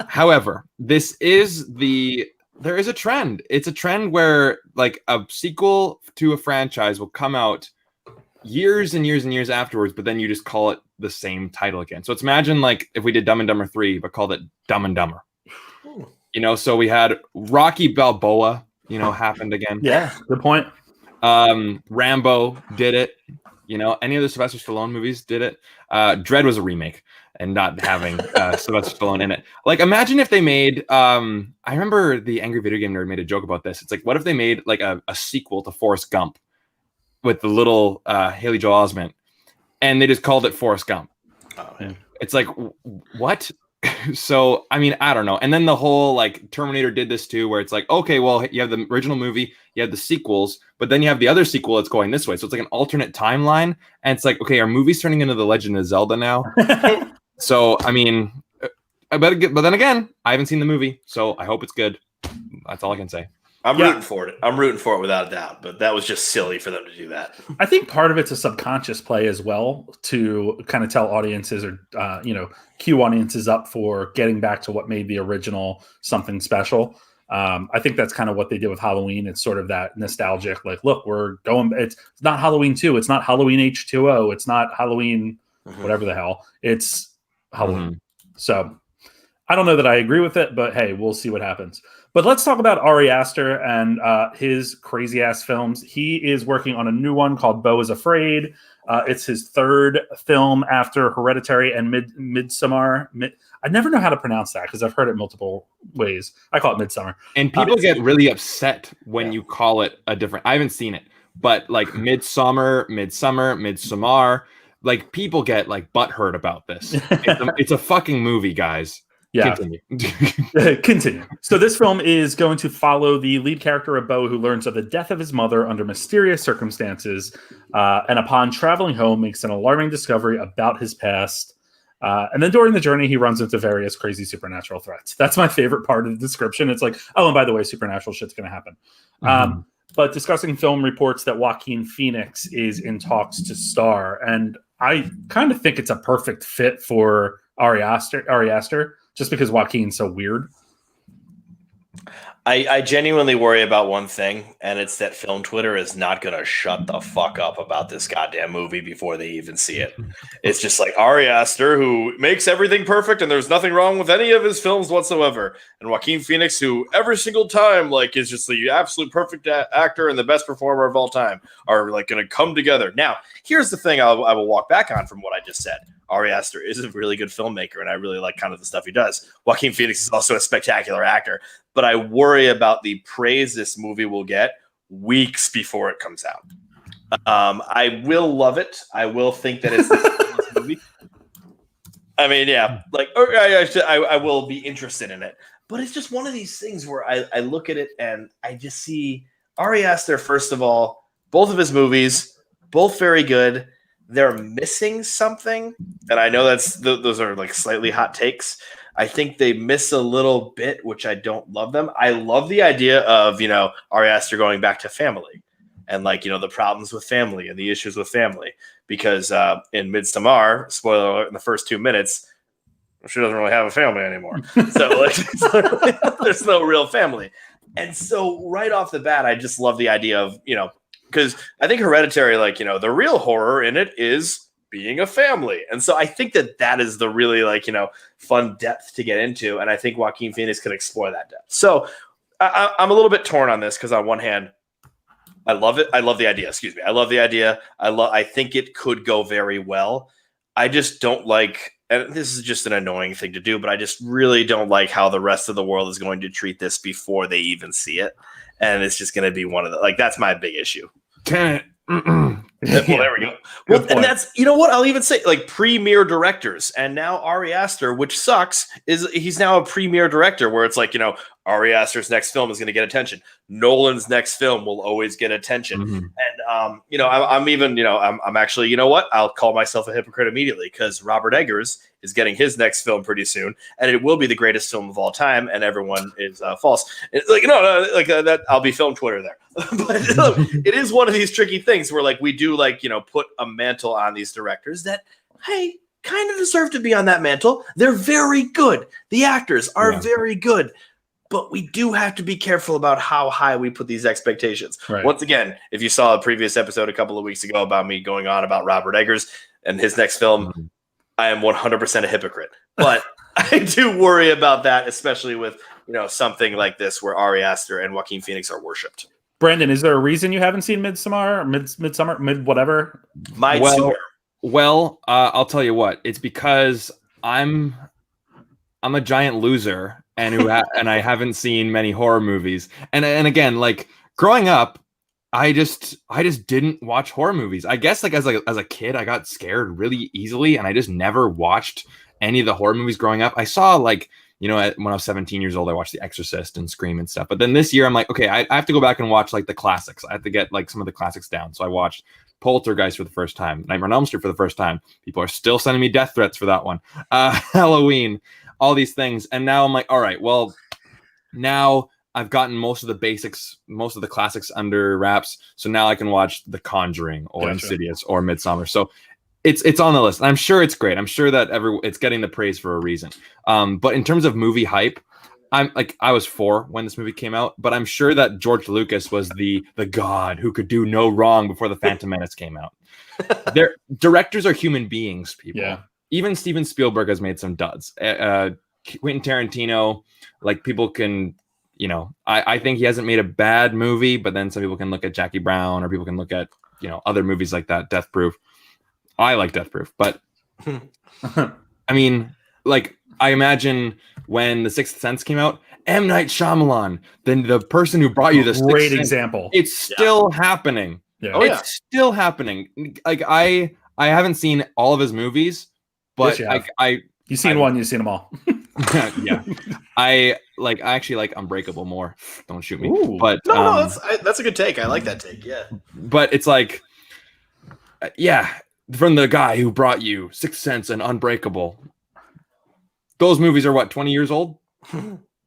However, there is a trend. It's a trend where like a sequel to a franchise will come out years and years and years afterwards, but then you just call it the same title again. So it's imagine like if we did Dumb and Dumber 3, but called it Dumb and Dumber. So we had Rocky Balboa, happened again. Yeah, good point. Rambo did it. Any of the Sylvester Stallone movies did it. Dread was a remake and not having Sylvester Stallone in it. Like, imagine if they made, I remember the Angry Video Game Nerd made a joke about this. It's like, what if they made like a sequel to Forrest Gump with the little Haley Joel Osment, and they just called it Forrest Gump? Oh, man. It's like, what? So, I mean, I don't know. And then the whole like Terminator did this too, where it's like, okay, well, you have the original movie, you have the sequels, but then you have the other sequel that's going this way. So it's like an alternate timeline. And it's like, okay, are movies turning into The Legend of Zelda now? So, I mean, but then again, I haven't seen the movie, so I hope it's good. That's all I can say. I'm rooting for it. I'm rooting for it without a doubt. But that was just silly for them to do that. I think part of it's a subconscious play as well to kind of tell audiences or cue audiences up for getting back to what made the original something special. I think that's kind of what they did with Halloween. It's sort of that nostalgic, like, look, we're going. It's not Halloween 2. It's not Halloween H2O. It's not Halloween whatever the hell. It's Halloween. So I don't know that I agree with it, but hey, we'll see what happens. But let's talk about Ari Aster and his crazy ass films. He is working on a new one called Beau is Afraid. It's his third film after Hereditary and Midsommar. I never know how to pronounce that because I've heard it multiple ways. I call it Midsommar. And people get really upset when you call it a different. I haven't seen it, but like Midsommar, like people get like butthurt about this. It's a fucking movie, guys. Yeah. Continue. So this film is going to follow the lead character of Beau, who learns of the death of his mother under mysterious circumstances, and upon traveling home, makes an alarming discovery about his past. And then during the journey, he runs into various crazy supernatural threats. That's my favorite part of the description. It's like, oh, and by the way, supernatural shit's going to happen. But discussing film reports that Joaquin Phoenix is in talks to star, and I kind of think it's a perfect fit for Ari Aster. Just because Joaquin's so weird. I genuinely worry about one thing, and it's that film Twitter is not going to shut the fuck up about this goddamn movie before they even see it. It's just like Ari Aster, who makes everything perfect, and there's nothing wrong with any of his films whatsoever. And Joaquin Phoenix, who every single time like is just the absolute perfect actor and the best performer of all time, are like going to come together. Now, here's the thing I will walk back on from what I just said. Ari Aster is a really good filmmaker, and I really like kind of the stuff he does. Joaquin Phoenix is also a spectacular actor, but I worry about the praise this movie will get weeks before it comes out. I will love it. I will think that it's the movie. I mean, yeah, like I will be interested in it, but it's just one of these things where I look at it and I just see Ari Aster. First of all, both of his movies, both very good. They're missing something, and I know those are like slightly hot takes. I think they miss a little bit, which I don't love them. I love the idea of, Ari Aster going back to family and like, the problems with family and the issues with family, because in Midsommar, spoiler alert, in the first 2 minutes, she doesn't really have a family anymore. So like, there's no real family. And so right off the bat, I just love the idea of, because I think Hereditary, like, the real horror in it is being a family. And so I think that is the really, like, fun depth to get into. And I think Joaquin Phoenix can explore that depth. So I'm a little bit torn on this because on one hand, I love it. I love the idea. Excuse me. I love the idea. I think it could go very well. I just don't like, and this is just an annoying thing to do, but I just really don't like how the rest of the world is going to treat this before they even see it. And it's just going to be one of the, like, that's my big issue. Tenet. Well, there we go. Well, and that's, what I'll even say, like, premier directors, and now Ari Aster, which sucks, is he's now a premier director where it's like, Ari Aster's next film is going to get attention. Nolan's next film will always get attention. And, I'm even, I'm actually, I'll call myself a hypocrite immediately because Robert Eggers is getting his next film pretty soon, and it will be the greatest film of all time, and everyone is false. It's like, that I'll be film Twitter there. But it is one of these tricky things where, like, we do, like, put a mantle on these directors that, hey, kind of deserve to be on that mantle. They're very good. The actors are very good. But we do have to be careful about how high we put these expectations. Right. Once again, if you saw a previous episode a couple of weeks ago about me going on about Robert Eggers and his next film, I am 100% a hypocrite. But I do worry about that, especially with, something like this where Ari Aster and Joaquin Phoenix are worshipped. Brandon, is there a reason you haven't seen Midsommar or Midsommar, whatever? Well, I'll tell you what. It's because I'm a giant loser and and I haven't seen many horror movies. And again, like, growing up, I just didn't watch horror movies. I guess, like, as a kid, I got scared really easily, and I just never watched any of the horror movies growing up. I saw, like, when I was 17 years old, I watched The Exorcist and Scream and stuff. But then this year, I'm like, okay, I have to go back and watch, like, the classics. I have to get, like, some of the classics down. So I watched Poltergeist for the first time, Nightmare on Elm Street for the first time. People are still sending me death threats for that one. Halloween, all these things. And now I'm like, all right, well, now I've gotten most of the basics, most of the classics under wraps. So now I can watch The Conjuring or Insidious or Midsommar. So it's on the list. I'm sure it's great. I'm sure that it's getting the praise for a reason. But in terms of movie hype, I was 4 when this movie came out, but I'm sure that George Lucas was the god who could do no wrong before The Phantom Menace came out. Their directors are human beings, people. Yeah. Even Steven Spielberg has made some duds. Quentin Tarantino, like people can, I think he hasn't made a bad movie, but then some people can look at Jackie Brown or people can look at, other movies like that, Death Proof. I like Death Proof, but I mean, like, I imagine when The Sixth Sense came out, M. Night Shyamalan, then the person who brought you this great example. It's still happening. Yeah. It's still happening. Like I haven't seen all of his movies, but you've seen one, you've seen them all. Yeah. I actually like Unbreakable more. Don't shoot me. Ooh. But no, that's a good take. I like that take. Yeah. But it's like, from the guy who brought you Sixth Sense and Unbreakable. Those movies are what, 20 years old?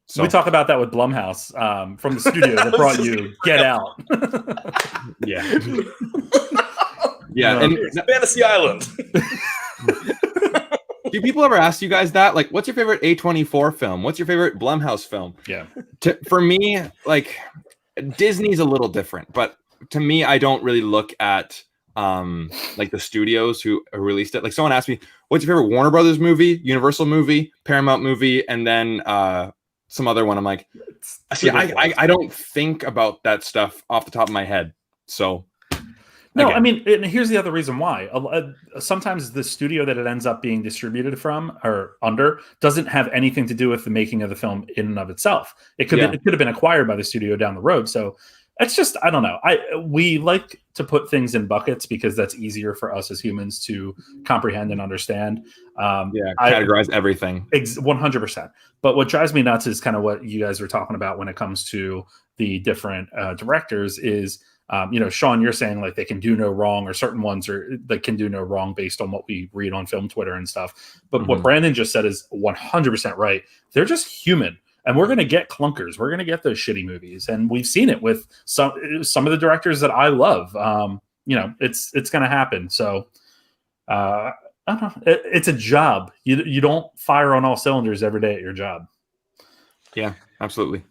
So we talk about that with Blumhouse from the studio that brought you Get Out. Yeah. Yeah. And Fantasy Island. Do people ever ask you guys that? Like, what's your favorite A24 film? What's your favorite Blumhouse film? Yeah. For me, like, Disney's a little different, but to me, I don't really look at like the studios who released it. Like, someone asked me, what's your favorite Warner Brothers movie, Universal movie, Paramount movie, and then some other one. I'm like, see, I don't think about that stuff off the top of my head. So no, again. I mean, and here's the other reason why. Sometimes the studio that it ends up being distributed from or under doesn't have anything to do with the making of the film in and of itself. It could have been acquired by the studio down the road. So it's just, I don't know. We like to put things in buckets because that's easier for us as humans to comprehend and understand. Categorize everything. 100%. But what drives me nuts is kind of what you guys were talking about when it comes to the different directors is, Sean, you're saying like they can do no wrong, or certain ones that can do no wrong based on what we read on film Twitter and stuff. But what Brandon just said is 100% right. They're just human. And we're going to get clunkers. We're going to get those shitty movies. And we've seen it with some of the directors that I love. It's going to happen. So I don't know. It's a job. You don't fire on all cylinders every day at your job. Yeah, absolutely.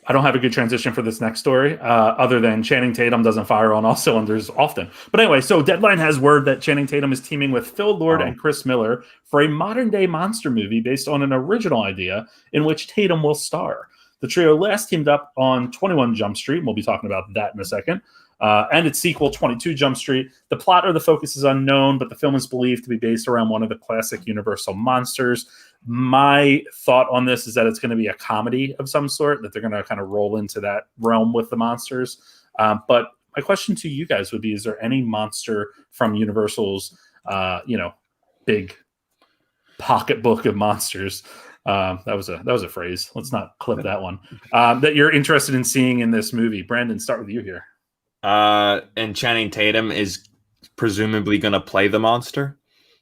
I don't have a good transition for this next story, other than Channing Tatum doesn't fire on all cylinders often. But anyway, so Deadline has word that Channing Tatum is teaming with Phil Lord and Chris Miller for a modern-day monster movie based on an original idea in which Tatum will star. The trio last teamed up on 21 Jump Street, and we'll be talking about that in a second, and its sequel, 22 Jump Street. The plot or the focus is unknown, but the film is believed to be based around one of the classic Universal monsters. My thought on this is that it's going to be a comedy of some sort, that they're going to kind of roll into that realm with the monsters. But my question to you guys would be, is there any monster from Universal's, big pocketbook of monsters? That was a phrase. Let's not clip that one. That you're interested in seeing in this movie. Brandon, start with you here. And Channing Tatum is presumably going to play the monster.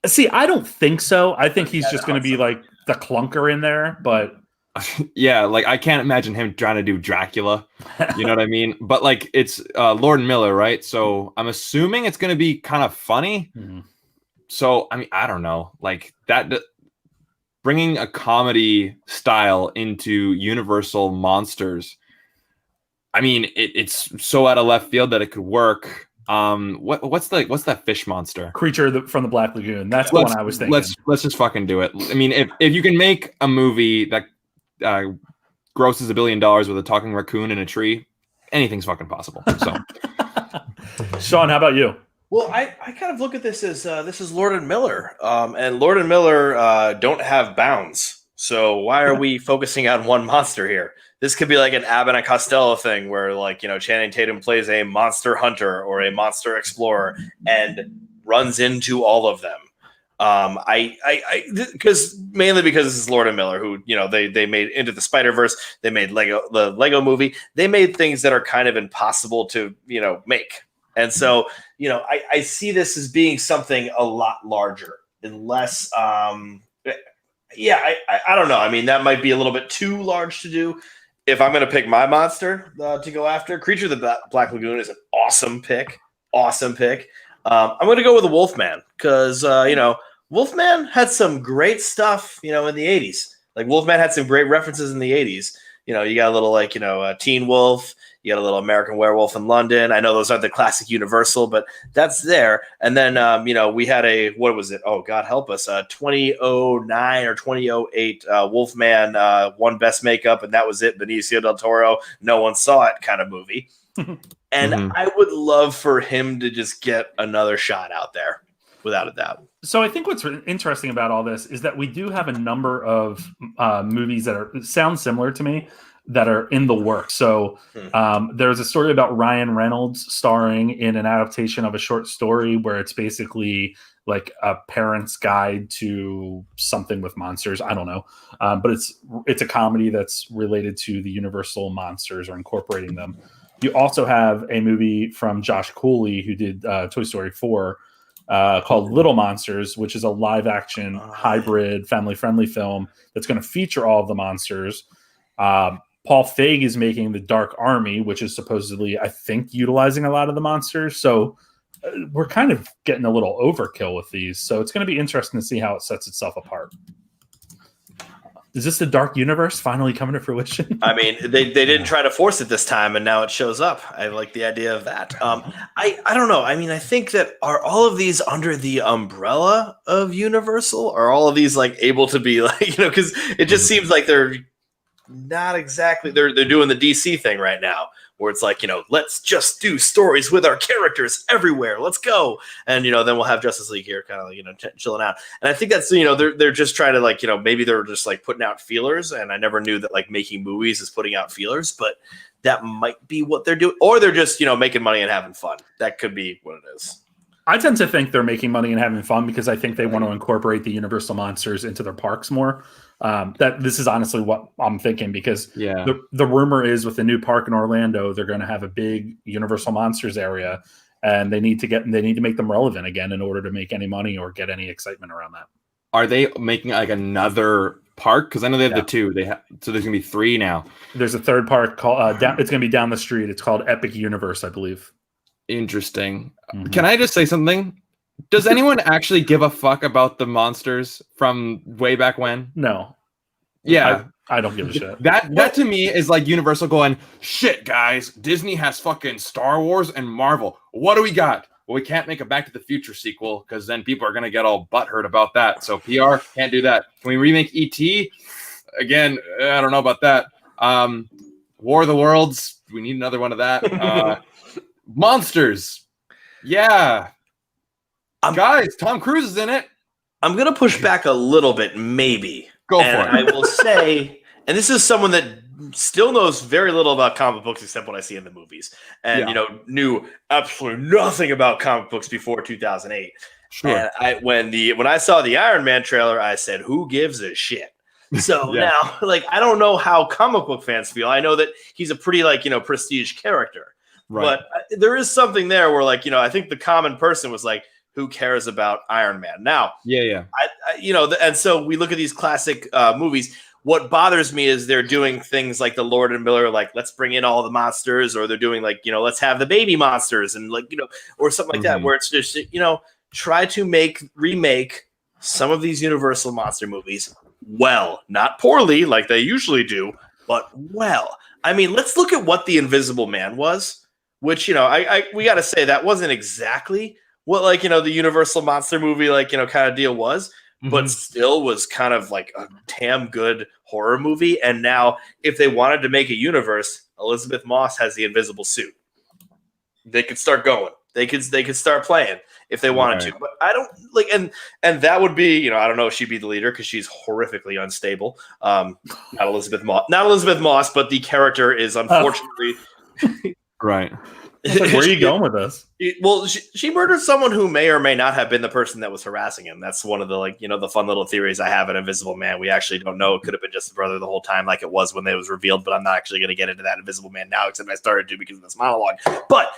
See, I don't think so. I think he's just going to be like the clunker in there, but yeah, like I can't imagine him trying to do Dracula. You know what I mean? But like it's Lord and Miller, right? So I'm assuming it's going to be kind of funny. Mm-hmm. So I mean, I don't know, like that. Bringing a comedy style into Universal monsters. I mean, it's so out of left field that it could work. What's that fish monster? Creature from the Black Lagoon. That's the one I was thinking. Let's just fucking do it. I mean, if you can make a movie that grosses $1 billion with a talking raccoon in a tree, anything's fucking possible. So, Sean, how about you? Well, I kind of look at this as this is Lord and Miller, and Lord and Miller don't have bounds. So why are we focusing on one monster here? This could be like an Abbott and Costello thing where, like, Channing Tatum plays a monster hunter or a monster explorer and runs into all of them. Because this is Lord and Miller, who, they made Into the Spider-Verse, they made the Lego movie, they made things that are kind of impossible to, make. And so, I see this as being something a lot larger and less, I don't know. I mean, that might be a little bit too large to do. if I'm going to pick my monster to go after, Creature of the Black Lagoon is an awesome pick. Awesome pick. I'm going to go with the Wolfman because, Wolfman had some great stuff, in the 80s. Like Wolfman had some great references in the 80s. You got a little Teen Wolf. You got a little American Werewolf in London. I know those aren't the classic Universal, but that's there. And then, we had what was it? Oh, God help us. 2009 or 2008 Wolfman won Best Makeup, and that was it. Benicio del Toro, no one saw it kind of movie. And I would love for him to just get another shot out there, without a doubt. So I think what's interesting about all this is that we do have a number of movies that sound similar to me that are in the works. So there's a story about Ryan Reynolds starring in an adaptation of a short story where it's basically like a parent's guide to something with monsters. I don't know. But it's a comedy that's related to the Universal monsters or incorporating them. You also have a movie from Josh Cooley who did Toy Story 4 called Little Monsters, which is a live action hybrid family friendly film that's going to feature all of the monsters. Paul Feig is making The Dark Army, which is supposedly, I think, utilizing a lot of the monsters. So we're kind of getting a little overkill with these. So it's going to be interesting to see how it sets itself apart. Is this the Dark Universe finally coming to fruition? I mean, they didn't try to force it this time, and now it shows up. I like the idea of that. I don't know. I mean, I think that are all of these under the umbrella of Universal? Are all of these able to be because it just seems like they're not exactly. They're doing the DC thing right now, where it's let's just do stories with our characters everywhere. Let's go. And, then we'll have Justice League here kind of, chilling out. And I think that's, they're just trying to maybe they're just putting out feelers. And I never knew that making movies is putting out feelers, but that might be what they're doing. Or they're just, making money and having fun. That could be what it is. I tend to think they're making money and having fun because I think they want to incorporate the Universal monsters into their parks more. That this is honestly what I'm thinking because the rumor is with the new park in Orlando, they're going to have a big Universal Monsters area, and they need to make them relevant again in order to make any money or get any excitement around that. Are they making another park? Because I know they have the two. So there's going to be three now. There's a third park called. It's going to be down the street. It's called Epic Universe, I believe. Interesting. Can I just say something? Does anyone actually give a fuck about the monsters from way back when? No. Yeah. I don't give a shit. That to me is like Universal going, shit, guys, Disney has fucking Star Wars and Marvel. What do we got? Well, we can't make a Back to the Future sequel because then people are going to get all butthurt about that. So PR, can't do that. Can we remake E.T.? Again, I don't know about that. War of the Worlds, we need another one of that. Monsters. Yeah. Guys, Tom Cruise is in it. I'm going to push back a little bit, maybe. Go for it. I will say, and this is someone that still knows very little about comic books except what I see in the movies. And, knew absolutely nothing about comic books before 2008. Sure. And when I saw the Iron Man trailer, I said, who gives a shit? So now, I don't know how comic book fans feel. I know that he's a pretty, prestige character. Right. But there is something there where, I think the common person was like, who cares about Iron Man? Now, and so we look at these classic movies. What bothers me is they're doing things like the Lord and Miller, let's bring in all the monsters, or they're doing let's have the baby monsters and or something like that, where it's just, try to remake some of these Universal monster movies well, not poorly like they usually do, but well. I mean, let's look at what The Invisible Man was, which, we got to say that wasn't exactly what the Universal monster movie kind of deal was, but still was kind of a damn good horror movie. And now if they wanted to make a universe, Elizabeth Moss has the invisible suit. They could start going. They could start playing if they wanted to. But I don't and that would be, I don't know if she'd be the leader because she's horrifically unstable. Not Elizabeth Moss, but the character is unfortunately right. Where are you going with this? Well, she murdered someone who may or may not have been the person that was harassing him. That's one of the the fun little theories I have in Invisible Man. We actually don't know. It could have been just the brother the whole time, like it was when it was revealed. But I'm not actually going to get into that Invisible Man now, except I started to because of this monologue. But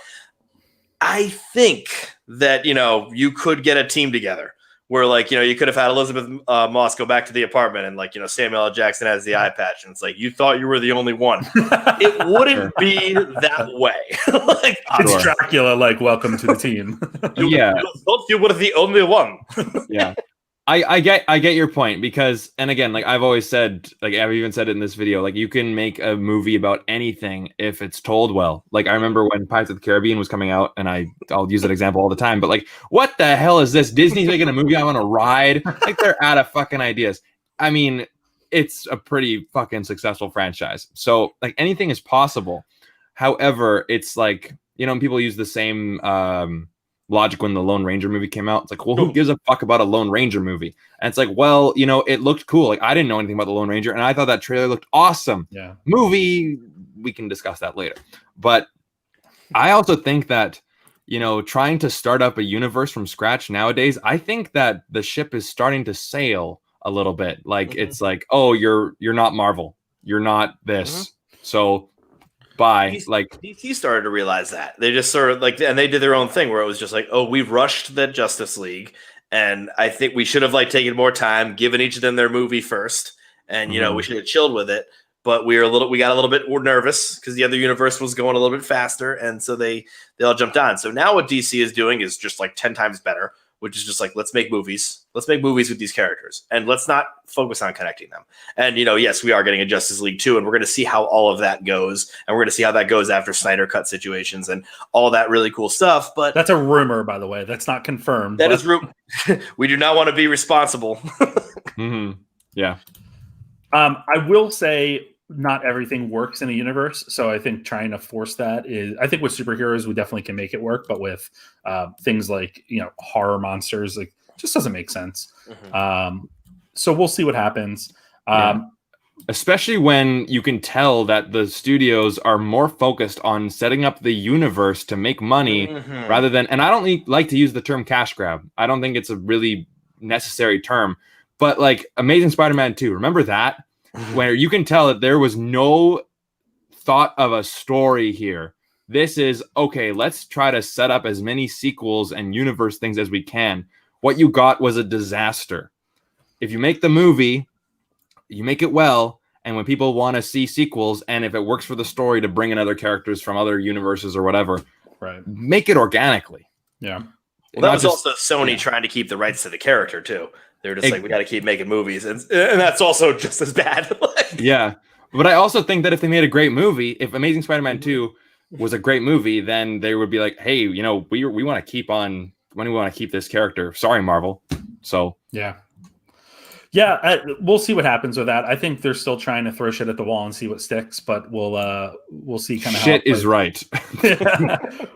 I think that you could get a team together where like, you know, you could have had Elizabeth Moss go back to the apartment and like, you know, Samuel L. Jackson has the eye patch and it's like, you thought you were the only one. It wouldn't be that way. Like, it's Dracula, like, welcome to the team. You thought you were the only one. Yeah. I get your point because, and again, like I've always said, like I've even said it in this video, like you can make a movie about anything if it's told well. Like I remember when Pirates of the Caribbean was coming out, and I'll use that example all the time, but like, what the hell is this? Disney's making a movie I want to ride? Like they're out of fucking ideas. I mean, it's a pretty fucking successful franchise. So like anything is possible. However, it's like, you know, people use the same logic when the Lone Ranger movie came out. It's like, well, who gives a fuck about a Lone Ranger movie? And it's like, well, you know, it looked cool. Like I didn't know anything about the Lone Ranger, and I thought that trailer looked awesome. Yeah. Movie, we can discuss that later. But I also think that, you know, trying to start up a universe from scratch nowadays, I think that the ship is starting to sail a little bit. Like it's like, oh, you're not Marvel. You're not this. So bye. Like DC started to realize that. They just sort of like, and they did their own thing where it was just like, oh, we rushed the Justice League, and I think we should have like taken more time, given each of them their movie first, and you know, we should have chilled with it. But we got a little bit more nervous because the other universe was going a little bit faster, and so they all jumped on. So now what DC is doing is just like 10 times better, which is just like, let's make movies. Let's make movies with these characters, and let's not focus on connecting them. And, you know, yes, we are getting a Justice League 2, and we're going to see how all of that goes, and we're going to see how that goes after Snyder cut situations and all that really cool stuff. But that's a rumor, by the way. That's not confirmed. That is we do not want to be responsible. Yeah. I will say not everything works in a universe, so I think trying to force that is, I think with superheroes we definitely can make it work, but with things like, you know, horror monsters, like, just doesn't make sense. So we'll see what happens. Especially when you can tell that the studios are more focused on setting up the universe to make money rather than, and I don't like to use the term cash grab. I don't think it's a really necessary term, but like Amazing Spider-Man 2, remember that? Where you can tell that there was no thought of a story here. This is, okay, let's try to set up as many sequels and universe things as we can. What you got was a disaster. If you make the movie, you make it well, and when people want to see sequels, and if it works for the story to bring in other characters from other universes or whatever, make it organically. Yeah. Well, that was also Sony trying to keep the rights to the character too. They're just like, we got to keep making movies, and that's also just as bad. Yeah, but I also think that if they made a great movie, if Amazing Spider-Man 2 was a great movie, then they would be like, hey, you know, we want to keep on. We want to keep this character. Sorry, Marvel. So yeah, we'll see what happens with that. I think they're still trying to throw shit at the wall and see what sticks, but we'll see kind of how shit is right.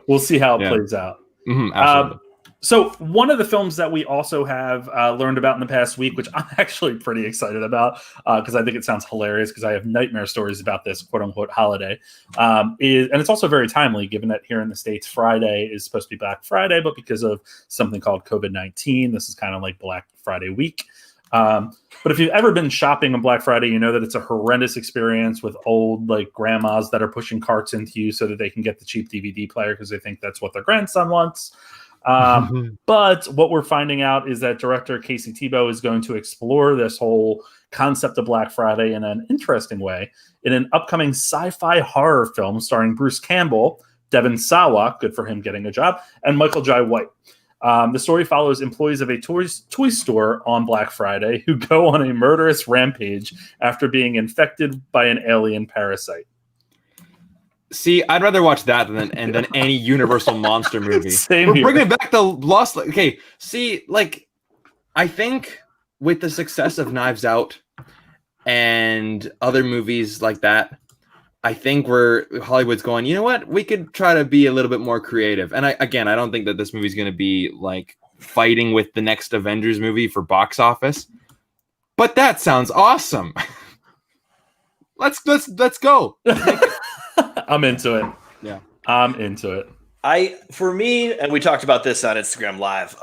We'll see how it plays out. Absolutely. So one of the films that we also have learned about in the past week, which I'm actually pretty excited about because I think it sounds hilarious because I have nightmare stories about this quote unquote holiday, and it's also very timely given that here in the States, Friday is supposed to be Black Friday, but because of something called COVID-19, this is kind of like Black Friday week. But if you've ever been shopping on Black Friday, you know that it's a horrendous experience with old like grandmas that are pushing carts into you so that they can get the cheap DVD player because they think that's what their grandson wants. But what we're finding out is that director Casey Tebow is going to explore this whole concept of Black Friday in an interesting way in an upcoming sci-fi horror film starring Bruce Campbell, Devon Sawa, good for him getting a job, and Michael Jai White. The story follows employees of a toy store on Black Friday who go on a murderous rampage after being infected by an alien parasite. See, I'd rather watch that than any Universal monster movie. Same We're here. bringing back the Lost. Okay, see, like, I think with the success of Knives Out and other movies like that, I think Hollywood's going, you know what? We could try to be a little bit more creative. And I don't think that this movie's going to be like fighting with the next Avengers movie for box office. But that sounds awesome. Let's go. I'm into it. Yeah. I'm into it. For me, and we talked about this on Instagram Live.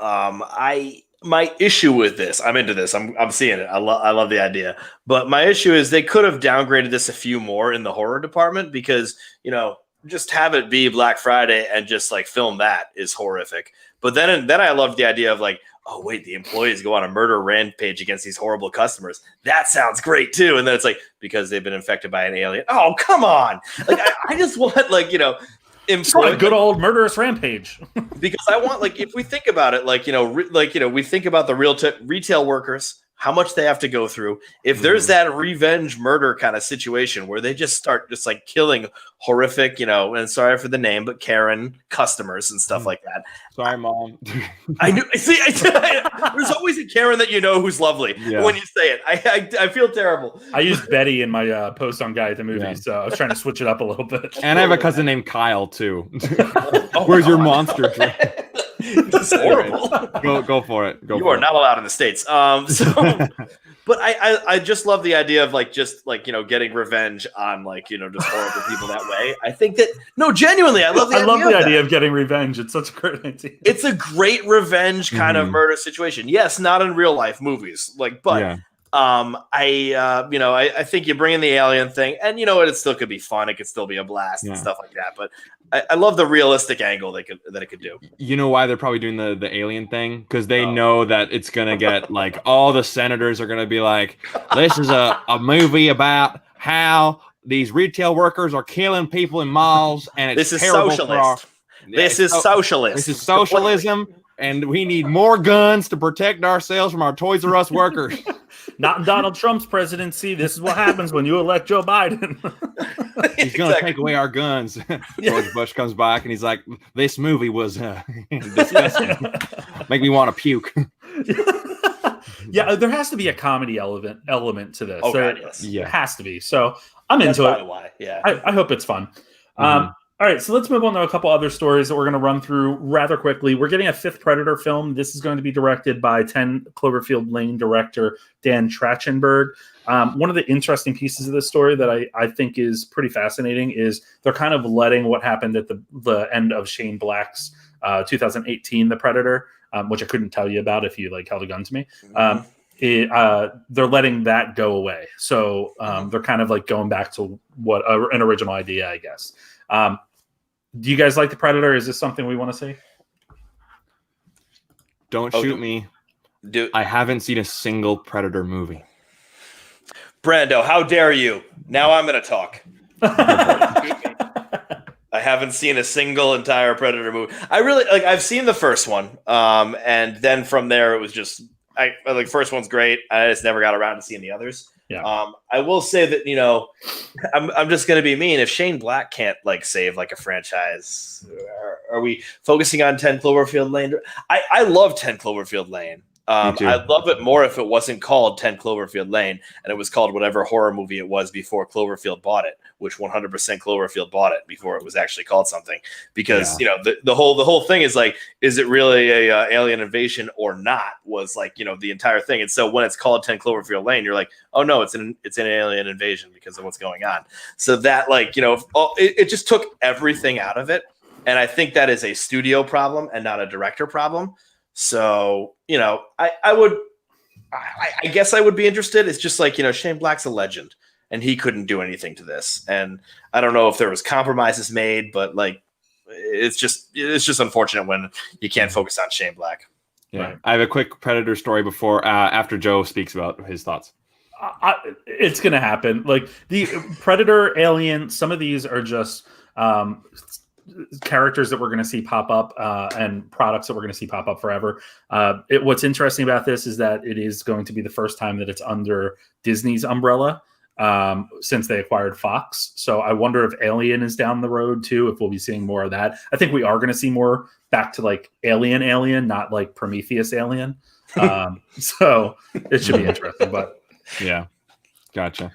My issue with this, I'm into this. I'm seeing it. I love the idea. But my issue is they could have downgraded this a few more in the horror department because, you know, just have it be Black Friday and just like film that is horrific. But then I loved the idea of like, oh wait, the employees go on a murder rampage against these horrible customers. That sounds great too. And then it's like, because they've been infected by an alien. Oh, come on. Like I just want like, you know, a good old murderous rampage. Because I want, like, if we think about it, like, you know, we think about the retail workers, how much they have to go through. If there's that revenge murder kind of situation where they just start just like killing horrific, you know, and sorry for the name, but Karen customers and stuff like that. Sorry, Mom. I knew. See, there's always a Karen that you know who's lovely when you say it. I feel terrible. I used Betty in my post on Guy at the Movie, so I was trying to switch it up a little bit. And I have a cousin named Kyle too. Where's your monster drink? It's horrible. Go for it. You are not allowed in the States. But I just love the idea of like just like, you know, getting revenge on like, you know, just horrible people that way. I think that genuinely, I love the idea of getting revenge. It's such a great idea. It's a great revenge kind of murder situation. Yes, not in real life movies, like, but I think you bring in the alien thing, and you know what, it still could be fun. It could still be a blast and stuff like that. But I love the realistic angle that it could do. You know why they're probably doing the alien thing? Because they know that it's gonna get like all the senators are gonna be like, this is a movie about how these retail workers are killing people in malls, and it's socialist. This is socialist. This is socialism, and we need more guns to protect ourselves from our Toys R Us workers. Not in Donald Trump's presidency. This is what happens when you elect Joe Biden. He's going to take away our guns. George Bush comes back and he's like, this movie was disgusting. Make me want to puke. Yeah, there has to be a comedy element to this. Oh, God, yes. It has to be. So I'm into it. Why. Yeah. I hope it's fun. All right, so let's move on to a couple other stories that we're going to run through rather quickly. We're getting a fifth Predator film. This is going to be directed by 10 Cloverfield Lane director Dan Trachtenberg. One of the interesting pieces of this story that I think is pretty fascinating is they're kind of letting what happened at the end of Shane Black's 2018 The Predator, which I couldn't tell you about if you like held a gun to me. They're letting that go away. So they're kind of like going back to what an original idea, I guess. Do you guys like The Predator? Is this something we want to see? Don't shoot me. I haven't seen a single Predator movie. Brando, how dare you? Now I'm going to talk. I haven't seen a single entire Predator movie. I've seen the first one. And then from there, it was just, first one's great. I just never got around to seeing the others. Yeah. I will say that, you know, I'm just going to be mean. If Shane Black can't like save like a franchise, are we focusing on 10 Cloverfield Lane? I love 10 Cloverfield Lane. I'd love it more if it wasn't called 10 Cloverfield Lane and it was called whatever horror movie it was before Cloverfield bought it, which 100% Cloverfield bought it before it was actually called something. Because you know the whole thing is like, is it really a alien invasion or not? Was like, you know, the entire thing. And so when it's called 10 Cloverfield Lane, you're like, oh no, it's an alien invasion because of what's going on. So that, like, you know, it just took everything out of it, and I think that is a studio problem and not a director problem. So, you know, I guess I would be interested. It's just like, you know, Shane Black's a legend and he couldn't do anything to this. And I don't know if there was compromises made, but like, it's just unfortunate when you can't focus on Shane Black. Yeah. Right. I have a quick Predator story after Joe speaks about his thoughts. It's going to happen. Like the Predator, Alien, some of these are just, characters that we're going to see pop up and products that we're going to see pop up forever. What's interesting about this is that it is going to be the first time that it's under Disney's umbrella since they acquired Fox. So I wonder if Alien is down the road too, if we'll be seeing more of that. I think we are going to see more back to like Alien, not like Prometheus Alien. So it should be interesting, but yeah, gotcha.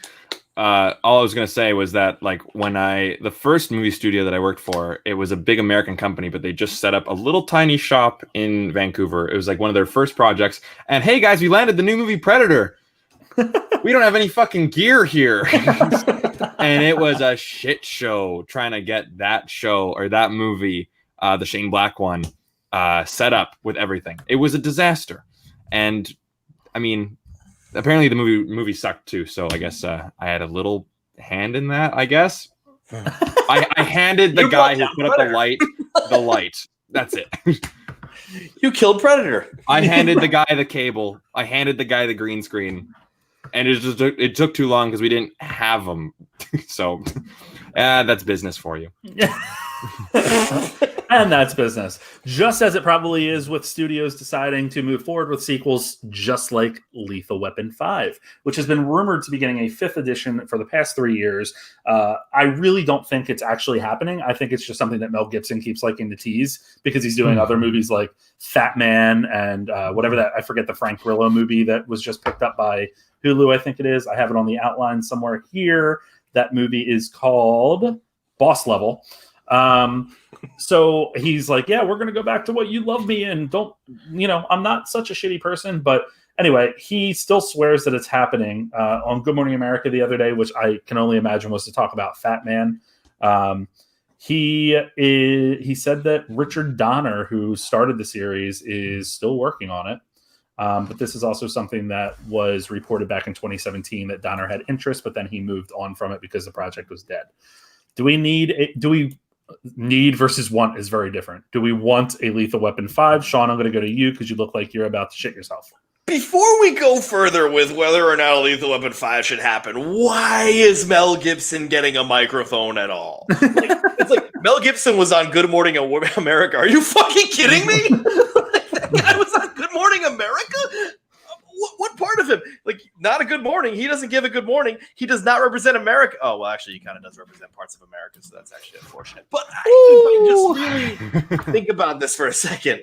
All I was going to say was that, like, when the first movie studio that I worked for, it was a big American company, but they just set up a little tiny shop in Vancouver. It was like one of their first projects. And hey, guys, we landed the new movie Predator. We don't have any fucking gear here. And it was a shit show trying to get that show or that movie, the Shane Black one, set up with everything. It was a disaster. And I mean, apparently the movie sucked too, so I guess I had a little hand in that, I guess. I handed the guy who put up the light. That's it. You killed Predator. I handed the guy the cable. I handed the guy the green screen, and it took too long because we didn't have them. So that's business for you. And that's business. Just as it probably is with studios deciding to move forward with sequels, just like Lethal Weapon 5, which has been rumored to be getting a 5th edition for the past 3 years. I really don't think it's actually happening. I think it's just something that Mel Gibson keeps liking to tease because he's doing other movies like Fat Man and whatever that, I forget the Frank Grillo movie that was just picked up by Hulu, I think it is. I have it on the outline somewhere here. That movie is called Boss Level. So he's like, yeah, we're going to go back to what you love me in. Don't, I'm not such a shitty person. But anyway, he still swears that it's happening on Good Morning America the other day, which I can only imagine was to talk about Fat Man. He said that Richard Donner, who started the series, is still working on it. But this is also something that was reported back in 2017 that Donner had interest, but then he moved on from it because the project was dead. Need versus want is very different. Do we want a Lethal Weapon 5? Sean, I'm going to go to you because you look like you're about to shit yourself. Before we go further with whether or not a Lethal Weapon 5 should happen, why is Mel Gibson getting a microphone at all? It's like Mel Gibson was on Good Morning America. Are you fucking kidding me? That guy was on Good Morning America? What part of him? Like, not a good morning. He doesn't give a good morning. He does not represent America. Oh, well, actually, he kind of does represent parts of America, so that's actually unfortunate. But I just really think about this for a second.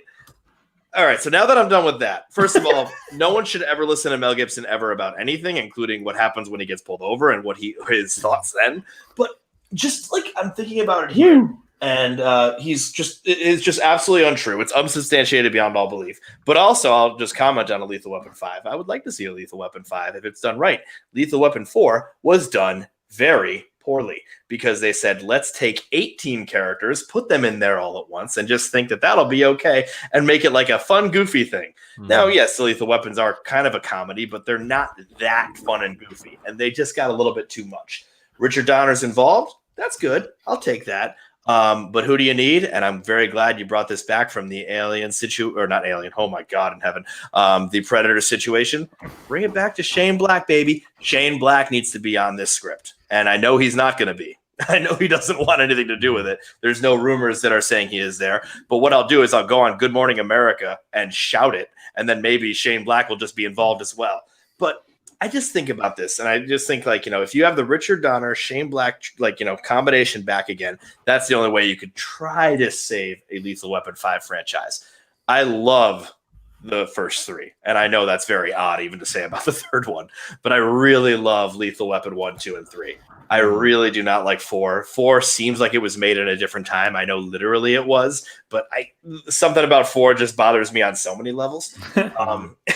All right, so now that I'm done with that, first of all, no one should ever listen to Mel Gibson ever about anything, including what happens when he gets pulled over and what his thoughts then. But just like I'm thinking about it here. And it's just absolutely untrue. It's unsubstantiated beyond all belief. But also, I'll just comment on a Lethal Weapon 5. I would like to see a Lethal Weapon 5 if it's done right. Lethal Weapon 4 was done very poorly because they said, let's take 18 characters, put them in there all at once, and just think that that'll be okay and make it like a fun, goofy thing. Now, yes, the Lethal Weapons are kind of a comedy, but they're not that fun and goofy. And they just got a little bit too much. Richard Donner's involved. That's good. I'll take that. But who do you need? And I'm very glad you brought this back from the alien not alien. Oh my God in heaven. The Predator situation. Bring it back to Shane Black, baby. Shane Black needs to be on this script. And I know he's not going to be. I know he doesn't want anything to do with it. There's no rumors that are saying he is there. But what I'll do is I'll go on Good Morning America and shout it. And then maybe Shane Black will just be involved as well. But I just think about this, and I just think, if you have the Richard Donner, Shane Black, combination back again, that's the only way you could try to save a Lethal Weapon 5 franchise. I love the first 3, and I know that's very odd even to say about the third one, but I really love Lethal Weapon 1, 2, and 3. I really do not like 4. 4 seems like it was made in a different time. I know literally it was, but something about 4 just bothers me on so many levels.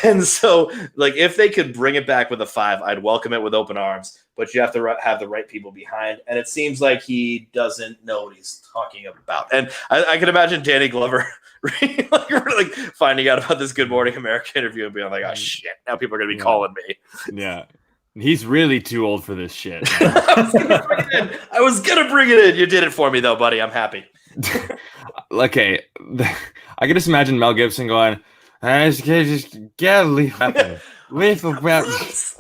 And so, if they could bring it back with a 5, I'd welcome it with open arms. But you have to have the right people behind. And it seems like he doesn't know what he's talking about. And I can imagine Danny Glover finding out about this Good Morning America interview and being like, oh, shit, now people are going to be calling me. Yeah. He's really too old for this shit. I was gonna bring it in. You did it for me, though, buddy. I'm happy. Okay, I can just imagine Mel Gibson going, "I just get lethal weapons."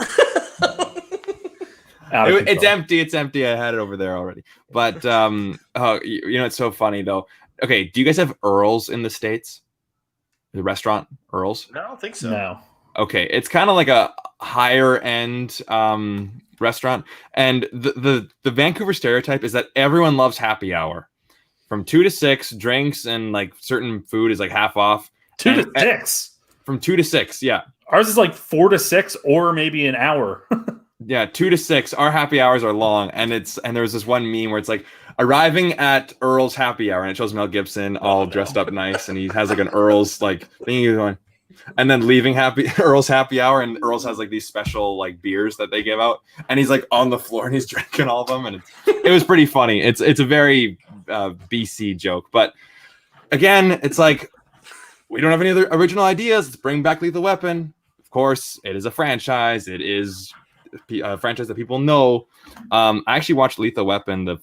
It's empty. It's empty. I had it over there already. But it's so funny though. Okay, do you guys have Earl's in the States? The restaurant Earl's? No, I don't think so. No. Okay, it's kind of like a higher end restaurant, and the Vancouver stereotype is that everyone loves happy hour. From 2 to 6, drinks and certain food is half off. 2 to 6. From 2 to 6, yeah. Ours is 4 to 6 or maybe an hour. Yeah, 2 to 6. Our happy hours are long, and there's this one meme where it's arriving at Earl's happy hour, and it shows Mel Gibson all dressed up nice, and he has an Earl's thing he's going. And then leaving Earl's happy hour, and Earl's has these special beers that they give out, and he's on the floor and he's drinking all of them, and it was pretty funny. It's a very BC joke, but again, it's we don't have any other original ideas. Let's bring back Lethal Weapon. Of course, it is a franchise. It is franchise that people know. I actually watched Lethal Weapon, the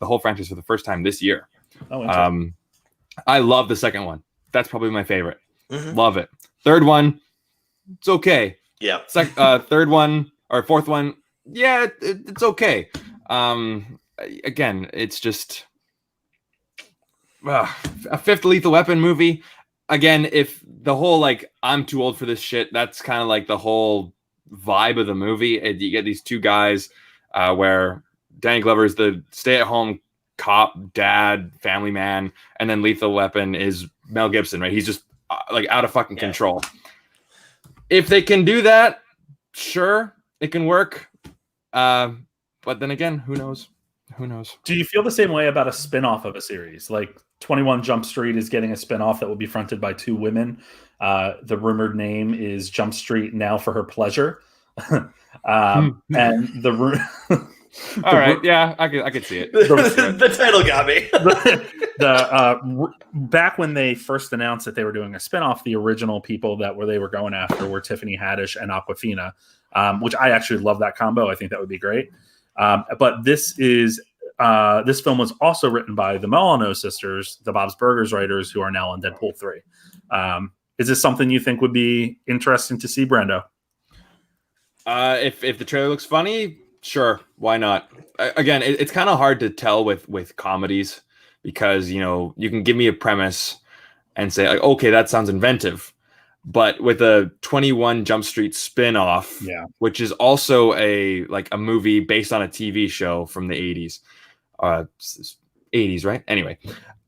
whole franchise for the first time this year. Oh, interesting. I love the second one. That's probably my favorite. Mm-hmm. Love it. Third one, it's okay. Yeah. Third one or fourth one, yeah, it's okay. Again, it's just a fifth Lethal Weapon movie. Again, if the whole like I'm too old for this shit, that's kind of like the whole vibe of the movie. And you get these two guys where Danny Glover is the stay-at-home cop, dad, family man, and then Lethal Weapon is Mel Gibson, right? He's just like out of fucking control. If they can do that, sure, it can work. But then again, who knows? Who knows? Do you feel the same way about a spin-off of a series? Like 21 Jump Street is getting a spin-off that will be fronted by two women. The rumored name is Jump Street Now for Her Pleasure. And the all right, yeah, I could see it. The title got me. Back when they first announced that they were doing a spinoff, the original people they were going after were Tiffany Haddish and Awkwafina, which I actually love that combo. I think that would be great. But this film was also written by the Molyneux sisters, the Bob's Burgers writers, who are now on Deadpool 3. Is this something you think would be interesting to see, Brando? If the trailer looks funny, sure, why not? Again, it's kind of hard to tell with comedies because, you know, you can give me a premise and say like, okay, that sounds inventive. But with a 21 Jump Street spin-off, which is also a movie based on a TV show from the 80s. 80s, right? Anyway.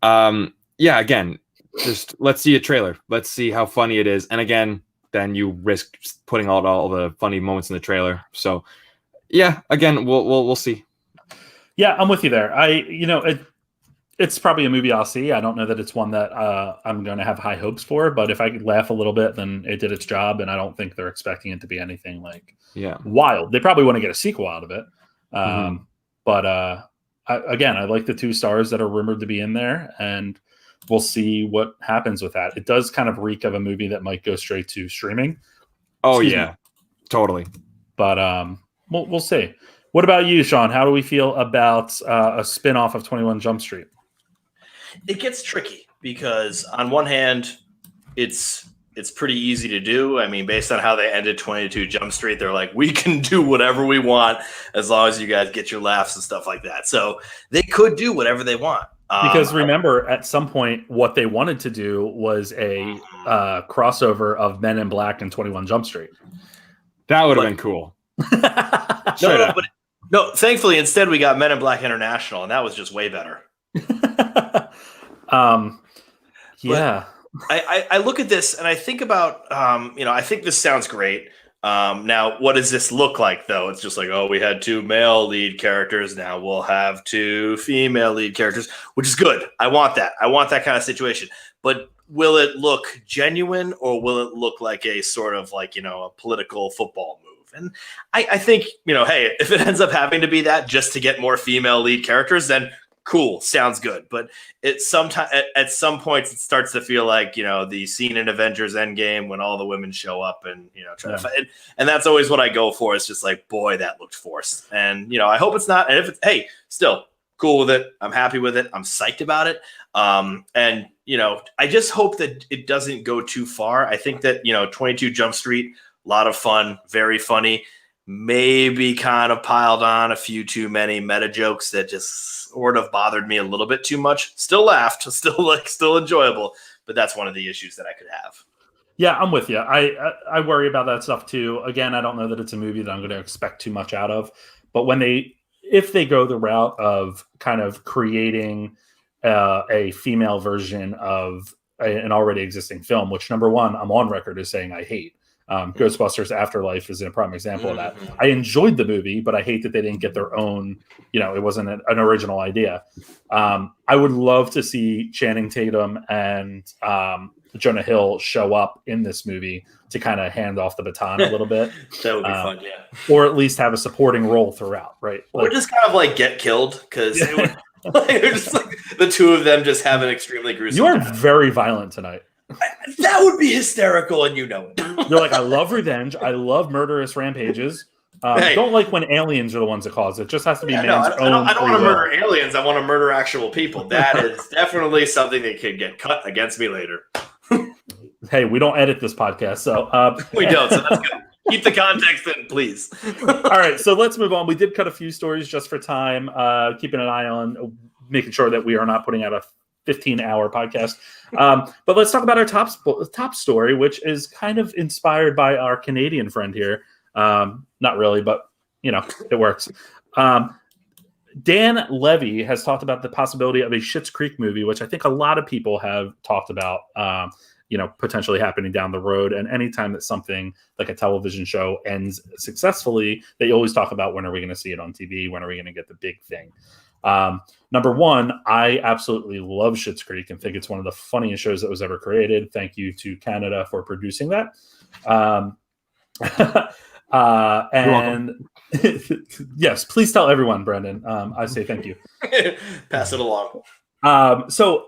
Again, just let's see a trailer. Let's see how funny it is. And again, then you risk putting out all the funny moments in the trailer. So yeah, again, we'll see. Yeah, I'm with you there. It's probably a movie I'll see. I don't know that it's one that I'm going to have high hopes for, but if I could laugh a little bit, then it did its job, and I don't think they're expecting it to be anything wild. They probably want to get a sequel out of it. But I like the two stars that are rumored to be in there, and we'll see what happens with that. It does kind of reek of a movie that might go straight to streaming. Excuse me. Totally. But we'll see. What about you, Sean? How do we feel about a spin-off of 21 Jump Street? It gets tricky because on one hand, it's pretty easy to do. I mean, based on how they ended 22 Jump Street, they're like, we can do whatever we want as long as you guys get your laughs and stuff like that. So they could do whatever they want. Because remember, at some point, what they wanted to do was a crossover of Men in Black and 21 Jump Street. That would have been cool. No, thankfully, instead we got Men in Black International, and that was just way better. I look at this and I think about, I think this sounds great. Now, what does this look like, though? It's just like, oh, we had two male lead characters. Now we'll have two female lead characters, which is good. I want that. I want that kind of situation. But will it look genuine, or will it look like a sort of a political football move? And I think, hey, if it ends up having to be that just to get more female lead characters, then cool, sounds good. But at some points it starts to feel like, the scene in Avengers Endgame when all the women show up and, try to fight. And that's always what I go for. It's just like, boy, that looked forced. And, I hope it's not. And if it's, hey, still cool with it. I'm happy with it. I'm psyched about it. And, I just hope that it doesn't go too far. I think that, 22 Jump Street, a lot of fun, very funny, maybe kind of piled on a few too many meta jokes that just sort of bothered me a little bit too much. Still laughed, still enjoyable, but that's one of the issues that I could have. Yeah, I'm with you. I worry about that stuff too. Again, I don't know that it's a movie that I'm going to expect too much out of, but if they go the route of kind of creating a female version of an already existing film, which number one, I'm on record as saying I hate. Ghostbusters Afterlife is a prime example of that. I enjoyed the movie, but I hate that they didn't get their own, it wasn't an original idea. I would love to see Channing Tatum and Jonah Hill show up in this movie to kind of hand off the baton a little bit. That would be fun, yeah. Or at least have a supporting role throughout, right? Or just kind of get killed, because it would just the two of them just have an extremely gruesome You are death. very violent tonight. That would be hysterical, and you know it. They're like, I love revenge. I love murderous rampages. Don't like when aliens are the ones that cause it. Just has to be man's own. I don't want to murder aliens. I want to murder actual people. That is definitely something that could get cut against me later. Hey, we don't edit this podcast, so we don't. So that's good. Keep the context in, please. All right, so let's move on. We did cut a few stories just for time, keeping an eye on making sure that we are not putting out a 15-hour podcast. But let's talk about our top story, which is kind of inspired by our Canadian friend here. Not really, but it works. Dan Levy has talked about the possibility of a Schitt's Creek movie, which I think a lot of people have talked about, potentially happening down the road. And anytime that something like a television show ends successfully, they always talk about when are we going to see it on TV? When are we going to get the big thing? Number one, I absolutely love Schitt's Creek and think it's one of the funniest shows that was ever created. Thank you to Canada for producing that. And yes, please tell everyone, Brendan. I say thank you. Pass it along. So,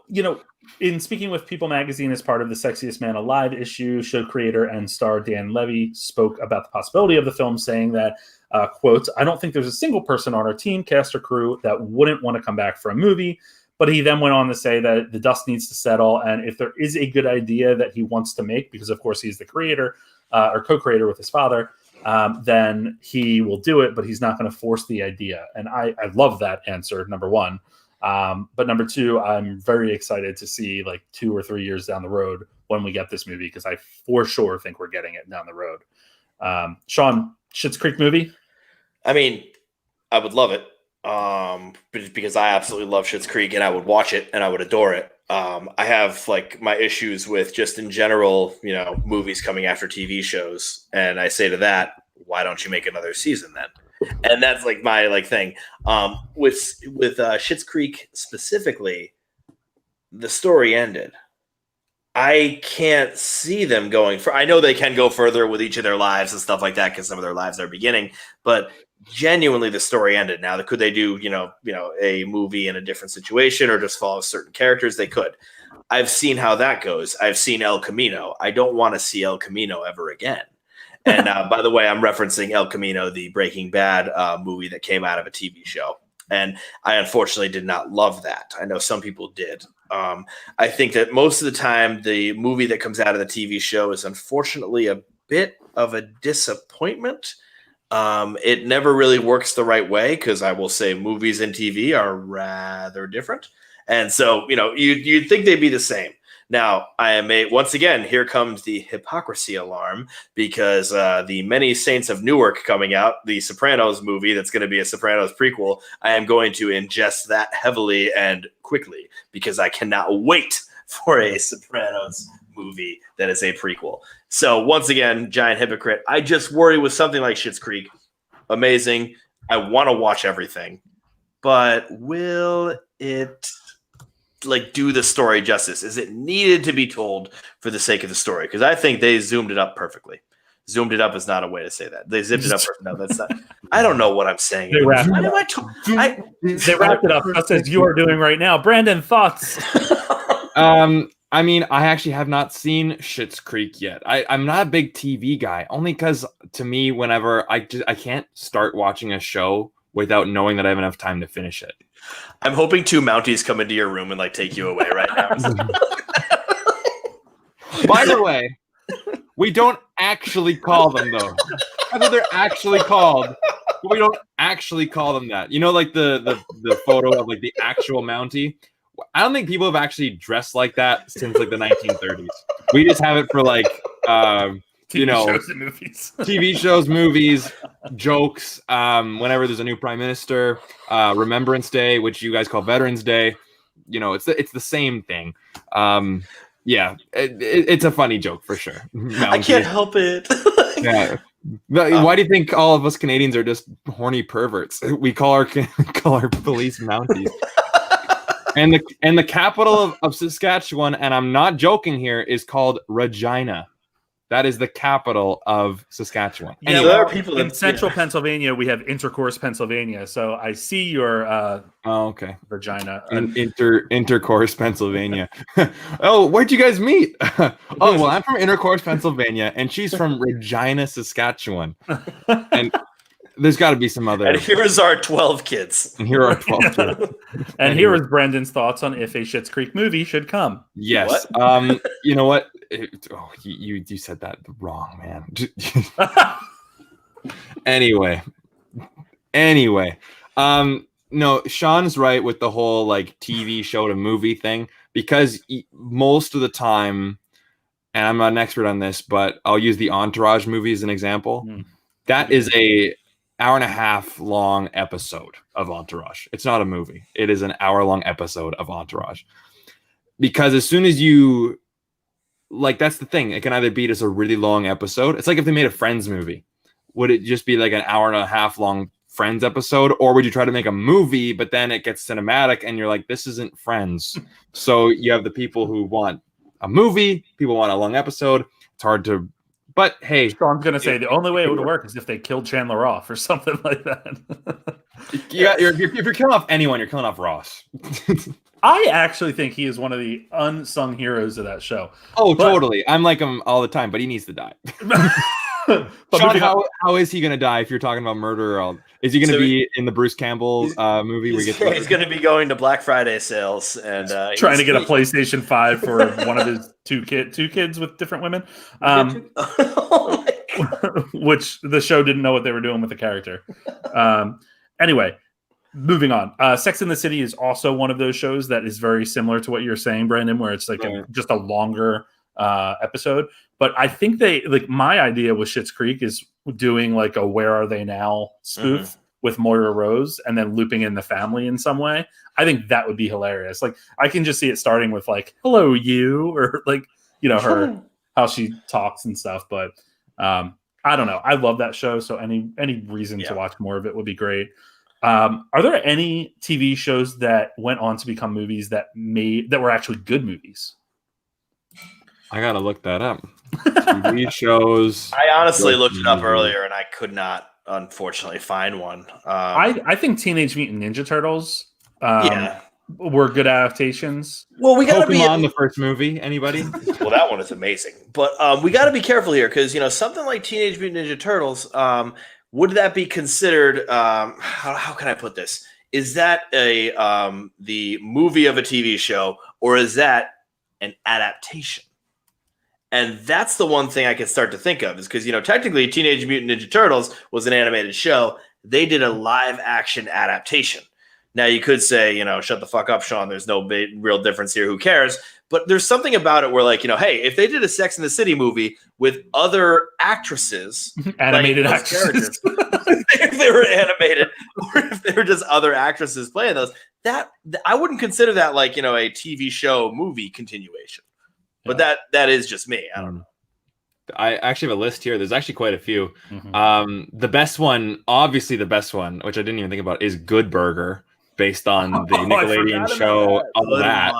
in speaking with People Magazine as part of the Sexiest Man Alive issue, show creator and star Dan Levy spoke about the possibility of the film, saying that, quote, "I don't think there's a single person on our team, cast or crew that wouldn't want to come back for a movie." But he then went on to say that the dust needs to settle. And if there is a good idea that he wants to make, because of course he's the creator or co-creator with his father, then he will do it, but he's not going to force the idea. And I love that answer, number one. But number two, I'm very excited to see like 2 or 3 years down the road when we get this movie, because I for sure think we're getting it down the road. Sean, Schitt's Creek movie? I mean, I would love it because I absolutely love Schitt's Creek and I would watch it and I would adore it. I have like my issues with just in general, movies coming after TV shows. And I say to that, why don't you make another season then? And that's like my thing. With Schitt's Creek specifically, the story ended. I can't see them going for. I know they can go further with each of their lives and stuff like that because some of their lives are beginning. But genuinely, the story ended. Now, could they do a movie in a different situation or just follow certain characters? They could. I've seen how that goes. I've seen El Camino. I don't want to see El Camino ever again. And by the way, I'm referencing El Camino, the Breaking Bad movie that came out of a TV show. And I unfortunately did not love that. I know some people did. I think that most of the time, the movie that comes out of the TV show is unfortunately a bit of a disappointment. It never really works the right way because I will say movies and TV are rather different. And so, you'd think they'd be the same. Now, once again, here comes the hypocrisy alarm because the Many Saints of Newark coming out, the Sopranos movie that's going to be a Sopranos prequel, I am going to ingest that heavily and quickly because I cannot wait for a Sopranos movie that is a prequel. So once again, giant hypocrite. I just worry with something like Schitt's Creek. Amazing. I want to watch everything. But will it do the story justice? Is it needed to be told for the sake of the story? Because I think they zoomed it up perfectly. Zoomed it up is not a way to say that. They zipped it up. No, that's not. I don't know what I'm saying. They wrapped it up just as you are doing right now. Brandon, thoughts? I mean, I actually have not seen Schitt's Creek yet. I'm not a big TV guy, only because to me, whenever I can't start watching a show without knowing that I have enough time to finish it. I'm hoping 2 Mounties come into your room and take you away right now. By the way, we don't actually call them though. I know they're actually called, but we don't actually call them that. The photo of the actual Mountie. I don't think people have actually dressed like that since the 1930s. We just have it for shows and movies. TV shows, movies, jokes. Whenever there's a new prime minister, Remembrance Day, which you guys call Veterans Day, it's the same thing. It's a funny joke for sure. I can't help it. Yeah. Why do you think all of us Canadians are just horny perverts? We call our police Mounties. And the capital of Saskatchewan, and I'm not joking here, is called Regina. That is the capital of Saskatchewan. Yeah, there are people in central Pennsylvania. We have Intercourse, Pennsylvania. So I see your Regina. Intercourse, Pennsylvania. Oh, where'd you guys meet? Well, I'm from Intercourse, Pennsylvania, and she's from Regina, Saskatchewan. And There's got to be some other. And here's our 12 kids. And here are 12 kids. And here is Brendan's thoughts on if a Schitt's Creek movie should come. Yes. You know what? You said that wrong, man. Anyway. No, Sean's right with the whole like TV show to movie thing, because most of the time, and I'm not an expert on this, but I'll use the Entourage movie as an example. That is a hour-and-a-half long episode of Entourage. It's not a movie. It is an hour-long episode of Entourage. Because as soon as you like, that's the thing. It can either be just a really long episode. It's like if they made a Friends movie. Would it just be like an hour-and-a-half long Friends episode, or would you try to make a movie, but then it gets cinematic and you're like, this isn't Friends? So you have the people who want a movie, people want a long episode. It's hard to, but hey. So I'm going to say the only way it would work is if they killed Chandler off or something like that. Yeah, if you're killing off anyone, you're killing off Ross. I actually think he is one of the unsung heroes of that show. Oh, totally. I'm like him all the time, but he needs to die. But Sean, how is he going to die if you're talking about murder? Is he going to be in the Bruce Campbell movie? He's going to be going to Black Friday sales and trying to get a PlayStation 5 for one of his two kids with different women. Oh my God. Which the show didn't know what they were doing with the character. Anyway, moving on. Sex and the City is also one of those shows that is very similar to what you're saying, Brandon, where it's like just a longer episode. But I think my idea with Schitt's Creek is doing like a Where Are They Now spoof with Moira Rose and then looping in the family in some way. I think that would be hilarious. Like I can just see it starting with like, hello, you, or like, her, how she talks and stuff. But I don't know. I love that show. So any reason to watch more of it would be great. Are there any TV shows that went on to become movies that were actually good movies? I gotta look that up. TV shows. I honestly looked it up earlier and I could not, unfortunately, find one. I think Teenage Mutant Ninja Turtles were good adaptations. Well, we got to be the first movie. Anybody? Well, that one is amazing, but we got to be careful here because something like Teenage Mutant Ninja Turtles. Would that be considered? How can I put this? Is that the movie of a TV show, or is that an adaptation? And that's the one thing I can start to think of is because, technically Teenage Mutant Ninja Turtles was an animated show. They did a live action adaptation. Now you could say, shut the fuck up, Sean. There's no real difference here. Who cares? But there's something about it where hey, if they did a Sex and the City movie with other actresses, animated actresses, if they were animated or if they were just other actresses playing those, that I wouldn't consider that a TV show movie continuation. But that is just me. I don't know. I actually have a list here. There's actually quite a few. The best one, obviously the best one, which I didn't even think about, is Good Burger, based on the Nickelodeon show All That,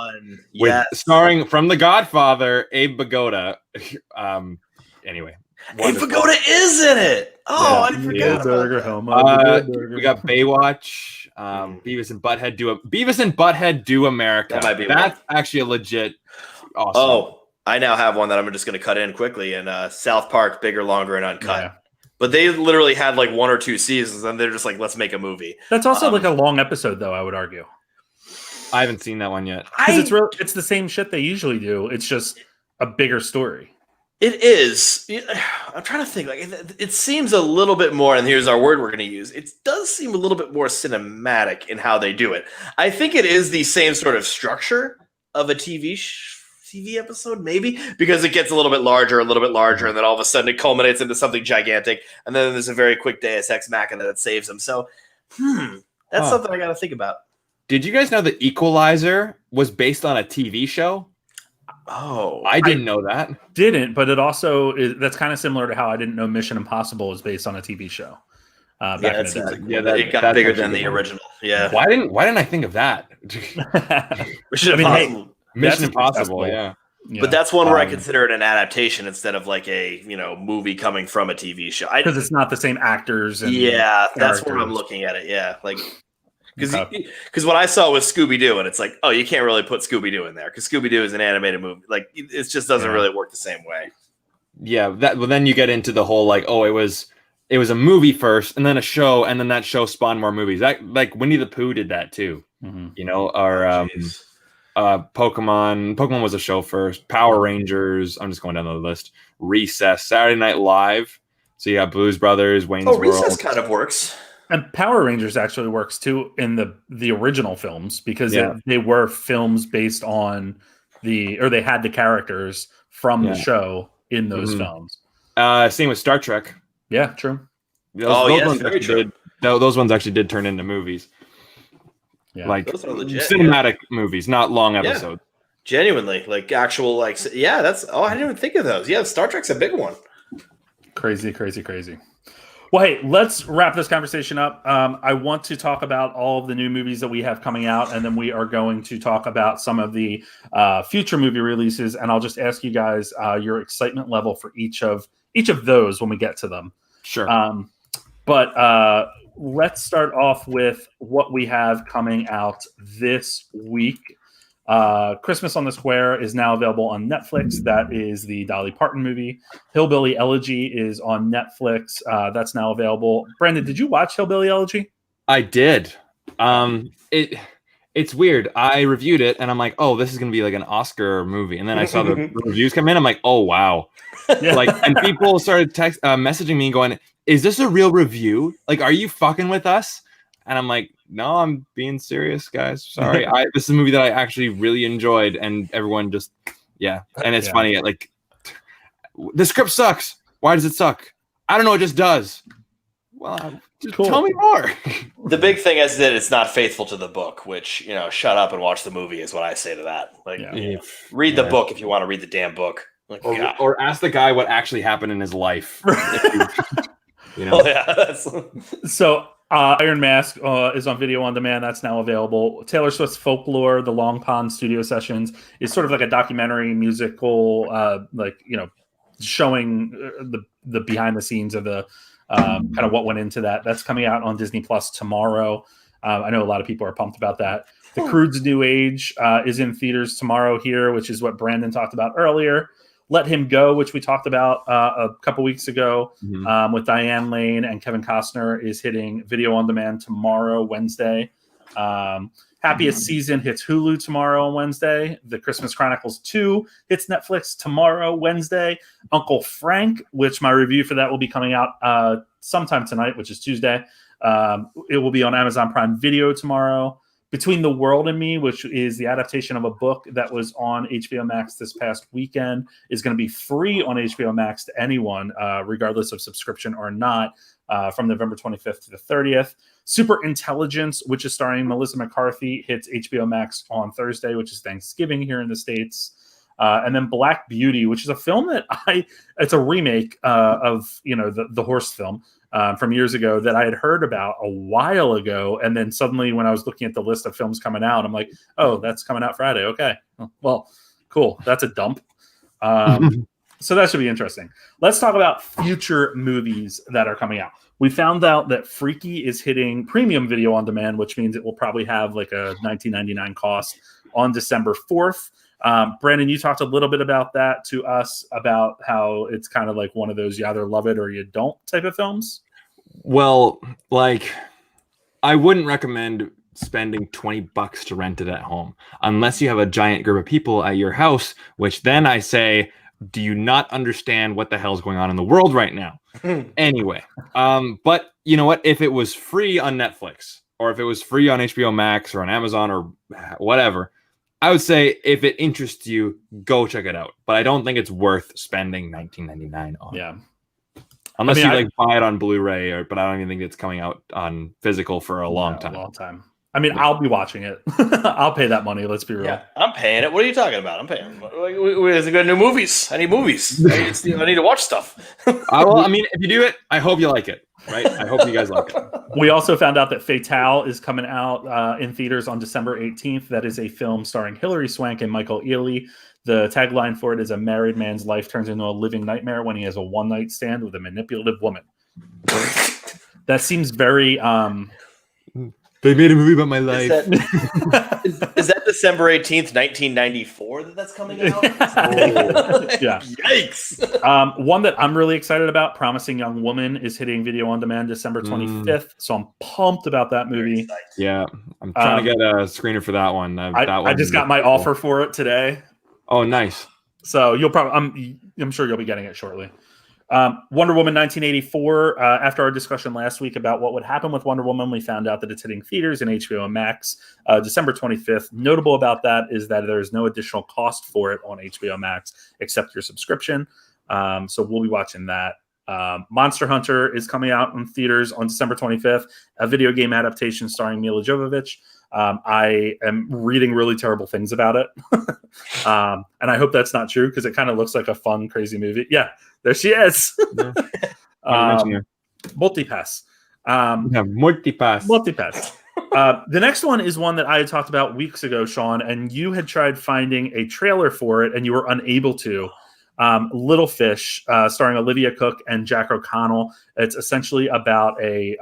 with starring from The Godfather, Abe Vigoda. Anyway, Abe Vigoda is in it. Oh, I forgot. We got Baywatch, Beavis and Butthead Do America. That's actually a legit. Awesome. Oh, I now have one that I'm just going to cut in quickly. And South Park, Bigger, Longer, and Uncut. Yeah. But they literally had one or two seasons, and they're just let's make a movie. That's also a long episode, though, I would argue. I haven't seen that one yet. Because it's the same shit they usually do. It's just a bigger story. It is. I'm trying to think. It seems a little bit more, and here's our word we're going to use. It does seem a little bit more cinematic in how they do it. I think it is the same sort of structure of a TV episode, maybe, because it gets a little bit larger, and then all of a sudden it culminates into something gigantic, and then there's a very quick Deus Ex Machina that saves them. So, that's something I got to think about. Did you guys know The Equalizer was based on a TV show? Oh, I didn't know that. Didn't, but it also that's kind of similar to how I didn't know Mission Impossible is based on a TV show. It got bigger than the original. Yeah. Why didn't I think of that? Mission Impossible, yeah. But that's one where I consider it an adaptation instead of a movie coming from a TV show. Because it's not the same actors. And that's where I'm looking at it. Yeah, because when I saw it with Scooby Doo, and it's you can't really put Scooby Doo in there because Scooby Doo is an animated movie. It just doesn't really work the same way. Yeah, then you get into the whole it was it was a movie first and then a show, and then that show spawned more movies. That, like, Winnie the Pooh did that too. You know, or Pokemon was a show first. Power Rangers. I'm just going down the list. Recess, Saturday Night Live. So you got Blues Brothers, Wayne's World. Recess kind of works. And Power Rangers actually works too in the original films, because they were films based on they had the characters from the show in those films. Same with Star Trek. Yeah, true. Those ones actually did turn into movies. Yeah, like those are legit, cinematic movies, not long episodes. Genuinely, like actual, like that's. I didn't even think of those. Yeah, Star Trek's a big one. Crazy. Well, hey, let's wrap this conversation up. I want to talk about all of the new movies that we have coming out, and then we are going to talk about some of the future movie releases. And I'll just ask you guys your excitement level for each of those when we get to them. Sure. But let's start off with what we have coming out this week. Christmas on the Square is now available on Netflix. That is the Dolly Parton movie. Hillbilly Elegy is on Netflix. That's now available. Brandon, did you watch Hillbilly Elegy? I did. It's weird. I reviewed it and I'm like, oh, this is gonna be like an Oscar movie. And then I saw the reviews come in. I'm like, oh wow. Like, and people started messaging me going, is this a real review? Like, are you fucking with us? And I'm like, no, I'm being serious, guys. Sorry. This is a movie that I actually really enjoyed, and everyone just, And it's funny. Like, the script sucks. Why does it suck? I don't know. It just does. Well, just tell me more. The big thing is that it's not faithful to the book, which, shut up and watch the movie is what I say to that. Like, read the book if you want to read the damn book. Like, or ask the guy what actually happened in his life. So Iron Mask is on video on demand. That's now available. Taylor Swift's Folklore, the Long Pond Studio Sessions, is sort of like a documentary musical, showing the behind the scenes of the kind of what went into that. That's coming out on Disney Plus tomorrow. I know a lot of people are pumped about that. The Croods New Age is in theaters tomorrow here, which is what Brandon talked about earlier. Let Him Go, which we talked about a couple weeks ago with Diane Lane and Kevin Costner, is hitting video on demand tomorrow, Wednesday. Happiest Season hits Hulu tomorrow on Wednesday. The Christmas Chronicles 2 hits Netflix tomorrow, Wednesday. Uncle Frank, which my review for that will be coming out sometime tonight, which is Tuesday. It will be on Amazon Prime Video tomorrow. Between the World and Me, which is the adaptation of a book that was on HBO Max this past weekend, is going to be free on HBO Max to anyone, regardless of subscription or not, from November 25th to the 30th. Super Intelligence, which is starring Melissa McCarthy, hits HBO Max on Thursday, which is Thanksgiving here in the States. And then Black Beauty, which is a film that it's a remake of, the horse film. From years ago that I had heard about a while ago. And then suddenly when I was looking at the list of films coming out, I'm like, oh, that's coming out Friday. Okay. Well, cool. That's a dump. So that should be interesting. Let's talk about future movies that are coming out. We found out that Freaky is hitting premium video on demand, which means it will probably have like a $19.99 cost on December 4th. Brandon, you talked a little bit about that to us, about how it's kind of like one of those you either love it or you don't type of films. Well, like, I wouldn't recommend spending $20 to rent it at home unless you have a giant group of people at your house, which then I say, do you not understand what the hell is going on in the world right now? Anyway, but you know what? If it was free on Netflix, or if it was free on HBO Max or on Amazon or whatever, I would say if it interests you, go check it out. But I don't think it's worth spending $19.99 on. Yeah. Unless you buy it on Blu-ray, but I don't even think it's coming out on physical for a long time. I mean, I'll be watching it. I'll pay that money. Let's be real. Yeah, I'm paying it. What are you talking about? I'm paying. There's good new movies. I need movies. I need to watch stuff. I mean, if you do it, I hope you like it. Right? I hope you guys like it. We also found out that Fatale is coming out in theaters on December 18th. That is a film starring Hilary Swank and Michael Ealy. The tagline for it is: a married man's life turns into a living nightmare when he has a one-night stand with a manipulative woman. That seems very They made a movie about my life. Is that December 18th, 1994 that's coming out? Yeah. Yikes. One that I'm really excited about, Promising Young Woman, is hitting video on demand December 25th. So I'm pumped about that movie. Yeah. I'm trying to get a screener for that one. I just got my offer for it today. Oh, nice. So you'll probably, I'm sure you'll be getting it shortly. Wonder Woman 1984. After our discussion last week about what would happen with Wonder Woman, we found out that it's hitting theaters in HBO Max December 25th. Notable about that is that there is no additional cost for it on HBO Max except your subscription. So we'll be watching that. Monster Hunter is coming out in theaters on December 25th, a video game adaptation starring Mila Jovovich. I am reading really terrible things about it. And I hope that's not true because it kind of looks like a fun, crazy movie. Yeah, there she is. Multipass. Multipass. The next one is one that I had talked about weeks ago, Sean, and you had tried finding a trailer for it and you were unable to. Little Fish, starring Olivia Cook and Jack O'Connell. It's essentially about a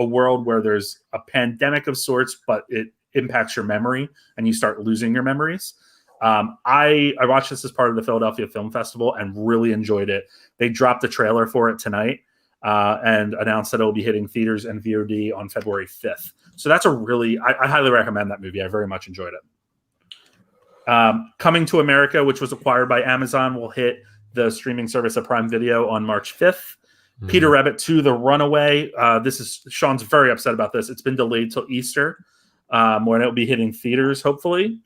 world where there's a pandemic of sorts, but it impacts your memory and you start losing your memories. I watched this as part of the Philadelphia Film Festival and really enjoyed it. They dropped a trailer for it tonight and announced that it will be hitting theaters and VOD on February 5th. So that's I highly recommend that movie. I very much enjoyed it. Coming to America, which was acquired by Amazon, will hit the streaming service of Prime Video on March 5th. Peter Rabbit 2, The Runaway. Sean's very upset about this. It's been delayed till Easter, when it will be hitting theaters, hopefully.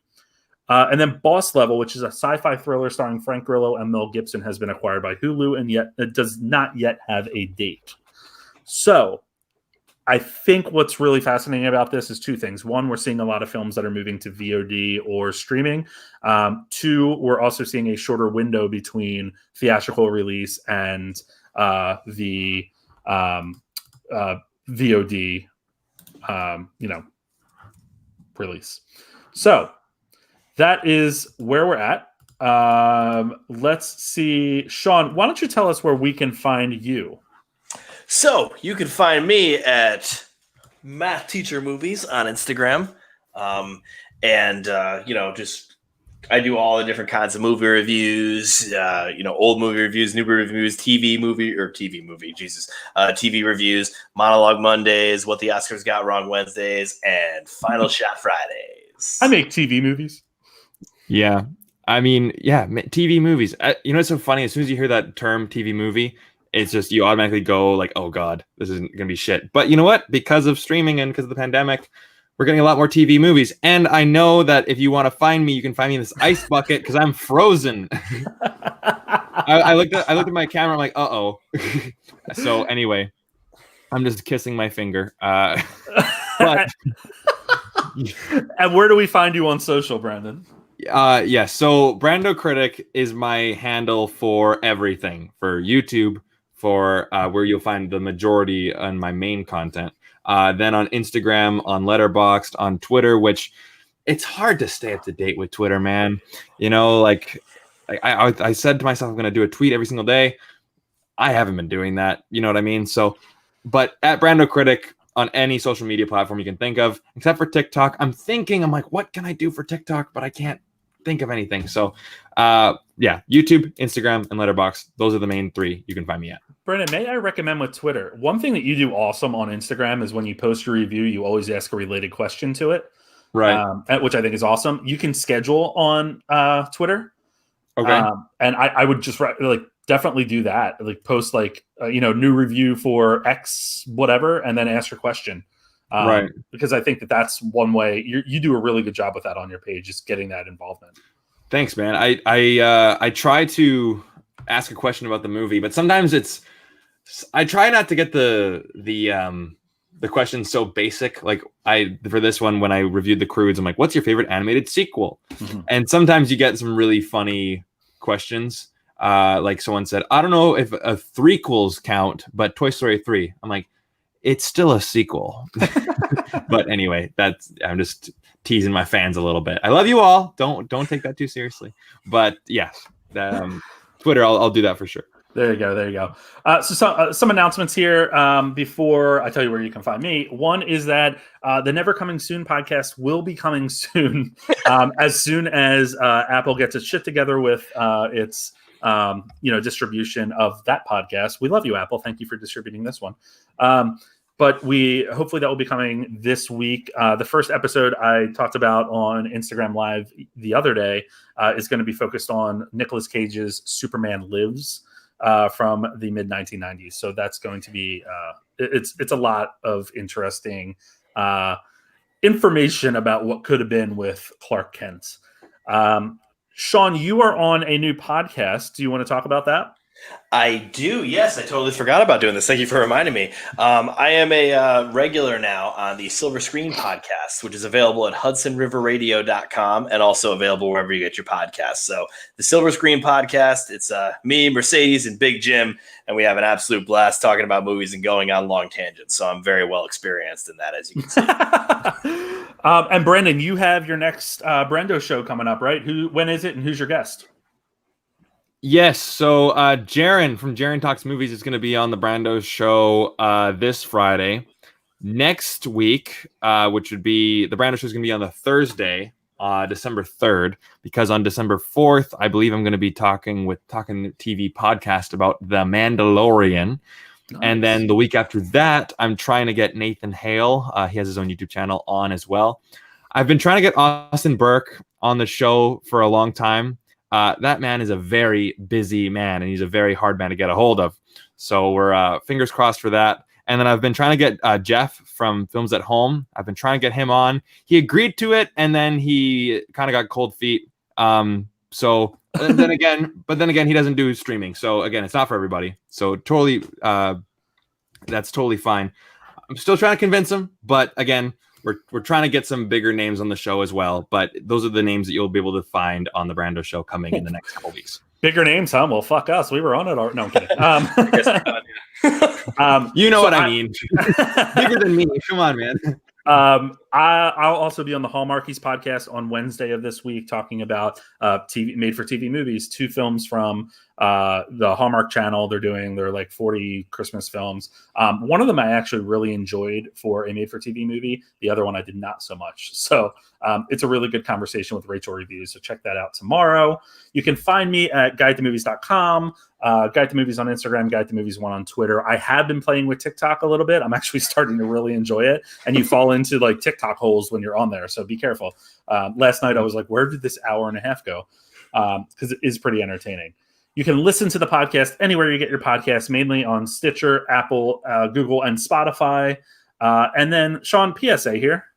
And then Boss Level, which is a sci-fi thriller starring Frank Grillo and Mel Gibson, has been acquired by Hulu, and yet it does not yet have a date. So I think what's really fascinating about this is two things. One, we're seeing a lot of films that are moving to VOD or streaming. Two, we're also seeing a shorter window between theatrical release and the VOD, release. So that is where we're at. Let's see. Sean, why don't you tell us where we can find you? So you can find me at Math Teacher Movies on Instagram. I do all the different kinds of movie reviews, old movie reviews, new reviews, TV reviews, Monologue Mondays, What the Oscars Got Wrong Wednesdays, and Final Shot Fridays. I make TV movies. Yeah. I mean, yeah, TV movies. It's so funny. As soon as you hear that term TV movie, it's just you automatically go like, oh God, this isn't going to be shit. But you know what? Because of streaming and because of the pandemic, we're getting a lot more TV movies. And I know that if you want to find me, you can find me in this ice bucket because I'm frozen. I looked at my camera. I'm like, uh-oh. So anyway, I'm just kissing my finger. But and where do we find you on social, Brandon? Yeah. So BrandoCritic is my handle for everything, for YouTube, for where you'll find the majority on my main content. Then on Instagram, on Letterboxd, on Twitter, which it's hard to stay up to date with Twitter, man. I said to myself, I'm going to do a tweet every single day. I haven't been doing that. You know what I mean? So, but at BrandoCritic on any social media platform you can think of, except for TikTok, I'm like, what can I do for TikTok? But I can't think of anything. So, YouTube, Instagram, and Letterboxd. Those are the main three you can find me at. Brandon, may I recommend with Twitter? One thing that you do awesome on Instagram is when you post a review, you always ask a related question to it. Right. Which I think is awesome. You can schedule on Twitter. Okay. And I would just definitely do that. Like post new review for X whatever, and then ask your question. Right. Because I think that's one way you do a really good job with that on your page, is getting that involvement. Thanks, man. I try to ask a question about the movie, but sometimes I try not to get the question so basic. Like for this one, when I reviewed The Croods, I'm like, what's your favorite animated sequel? Mm-hmm. And sometimes you get some really funny questions. Like someone said, I don't know if a threequels count, but Toy Story 3. I'm like, it's still a sequel. But anyway, I'm just teasing my fans a little bit. I love you all. Don't take that too seriously. But yes, Twitter, I'll do that for sure. There you go. There you go. Some announcements here before I tell you where you can find me. One is that the Never Coming Soon podcast will be coming soon, as soon as Apple gets its shit together with its distribution of that podcast. We love you, Apple. Thank you for distributing this one. But hopefully that will be coming this week. The first episode I talked about on Instagram Live the other day is going to be focused on Nicolas Cage's Superman Lives. From the mid 1990s, so that's going to be it's a lot of interesting information about what could have been with Clark Kent. Sean, you are on a new podcast. Do you want to talk about that? I do. Yes, I totally forgot about doing this. Thank you for reminding me. I am a regular now on the Silver Screen podcast, which is available at hudsonriverradio.com and also available wherever you get your podcasts. So the Silver Screen podcast, it's me, Mercedes, and Big Jim, and we have an absolute blast talking about movies and going on long tangents. So I'm very well experienced in that, as you can see. And Brandon, you have your next Brando show coming up, right? When is it, and who's your guest? Yes, so Jaron from Jaron Talks Movies is going to be on the Brando show this Friday. Next week, which would be the Brando show, is going to be on the Thursday, December 3rd, because on December 4th, I believe I'm going to be talking TV podcast about The Mandalorian. Nice. And then the week after that, I'm trying to get Nathan Hale. He has his own YouTube channel on as well. I've been trying to get Austin Burke on the show for a long time. That man is a very busy man, and he's a very hard man to get a hold of. So we're fingers crossed for that. And then I've been trying to get Jeff from Films at Home. I've been trying to get him on. He agreed to it, and then he kind of got cold feet. But then again, he doesn't do streaming. So again, it's not for everybody. So totally, that's totally fine. I'm still trying to convince him, but again, we're trying to get some bigger names on the show as well, but those are the names that you'll be able to find on the Brando show coming in the next couple weeks. Bigger names, huh? Well, fuck us. We were on it. No, I'm kidding. You know what I mean. Bigger than me. Come on, man. I'll also be on the Hallmarkies podcast on Wednesday of this week, talking about made-for-TV movies. 2 films from the Hallmark Channel. They're like 40 Christmas films. One of them I actually really enjoyed for a made-for-TV movie. The other one I did not so much. So it's a really good conversation with Rachel Reviews. So check that out tomorrow. You can find me at guidetomovies.com. Guide to Movies on Instagram, Guide to Movies 1 on Twitter. I have been playing with TikTok a little bit. I'm actually starting to really enjoy it. And you fall into like TikTok holes when you're on there. So be careful. Last night I was like, where did this hour and a half go? Because it is pretty entertaining. You can listen to the podcast anywhere you get your podcasts, mainly on Stitcher, Apple, Google, and Spotify. And then Sean, PSA here.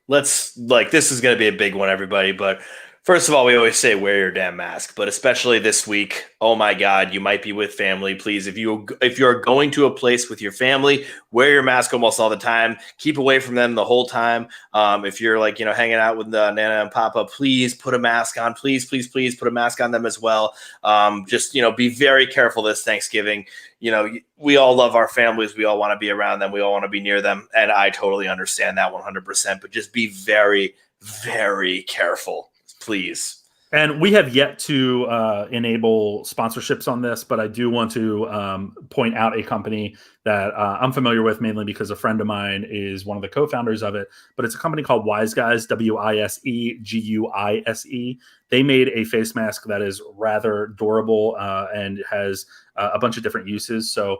This is going to be a big one, everybody, but first of all, we always say wear your damn mask, but especially this week, oh my God, you might be with family. Please, if you're going to a place with your family, wear your mask almost all the time. Keep away from them the whole time. If you're hanging out with Nana and Papa, please put a mask on. Please, please, please put a mask on them as well. Be very careful this Thanksgiving. We all love our families. We all want to be around them. We all want to be near them. And I totally understand that 100%, but just be very, very careful. Please. And we have yet to enable sponsorships on this, but I do want to point out a company that I'm familiar with, mainly because a friend of mine is one of the co-founders of it. But it's a company called Wise Guys, WISEGUISE. They made a face mask that is rather durable and has a bunch of different uses. So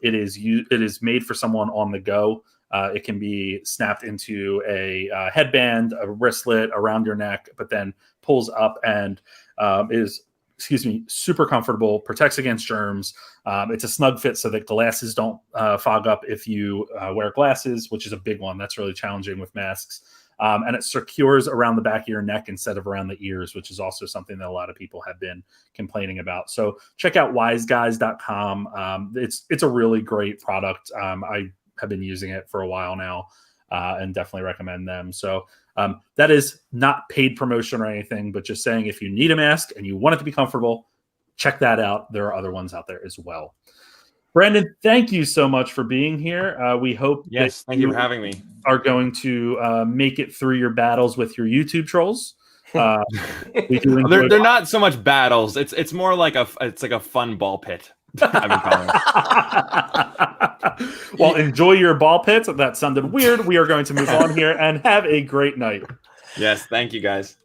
it is made for someone on the go. It can be snapped into a headband, a wristlet around your neck, but then pulls up and is super comfortable, protects against germs. It's a snug fit so that glasses don't fog up if you wear glasses, which is a big one. That's really challenging with masks. And it secures around the back of your neck instead of around the ears, which is also something that a lot of people have been complaining about. So check out wiseguys.com. It's a really great product. I have been using it for a while now and definitely recommend them. So that is not paid promotion or anything, but just saying if you need a mask and you want it to be comfortable, check that out. There are other ones out there as well. Brandon, thank you so much for being here. We hope thank you for having me. Are going to make it through your battles with your YouTube trolls. We do enjoy they're not so much battles. It's more like a fun ball pit. I've been calling it. Well, enjoy your ball pits. That sounded weird. We are going to move on here and have a great night. Yes, thank you guys.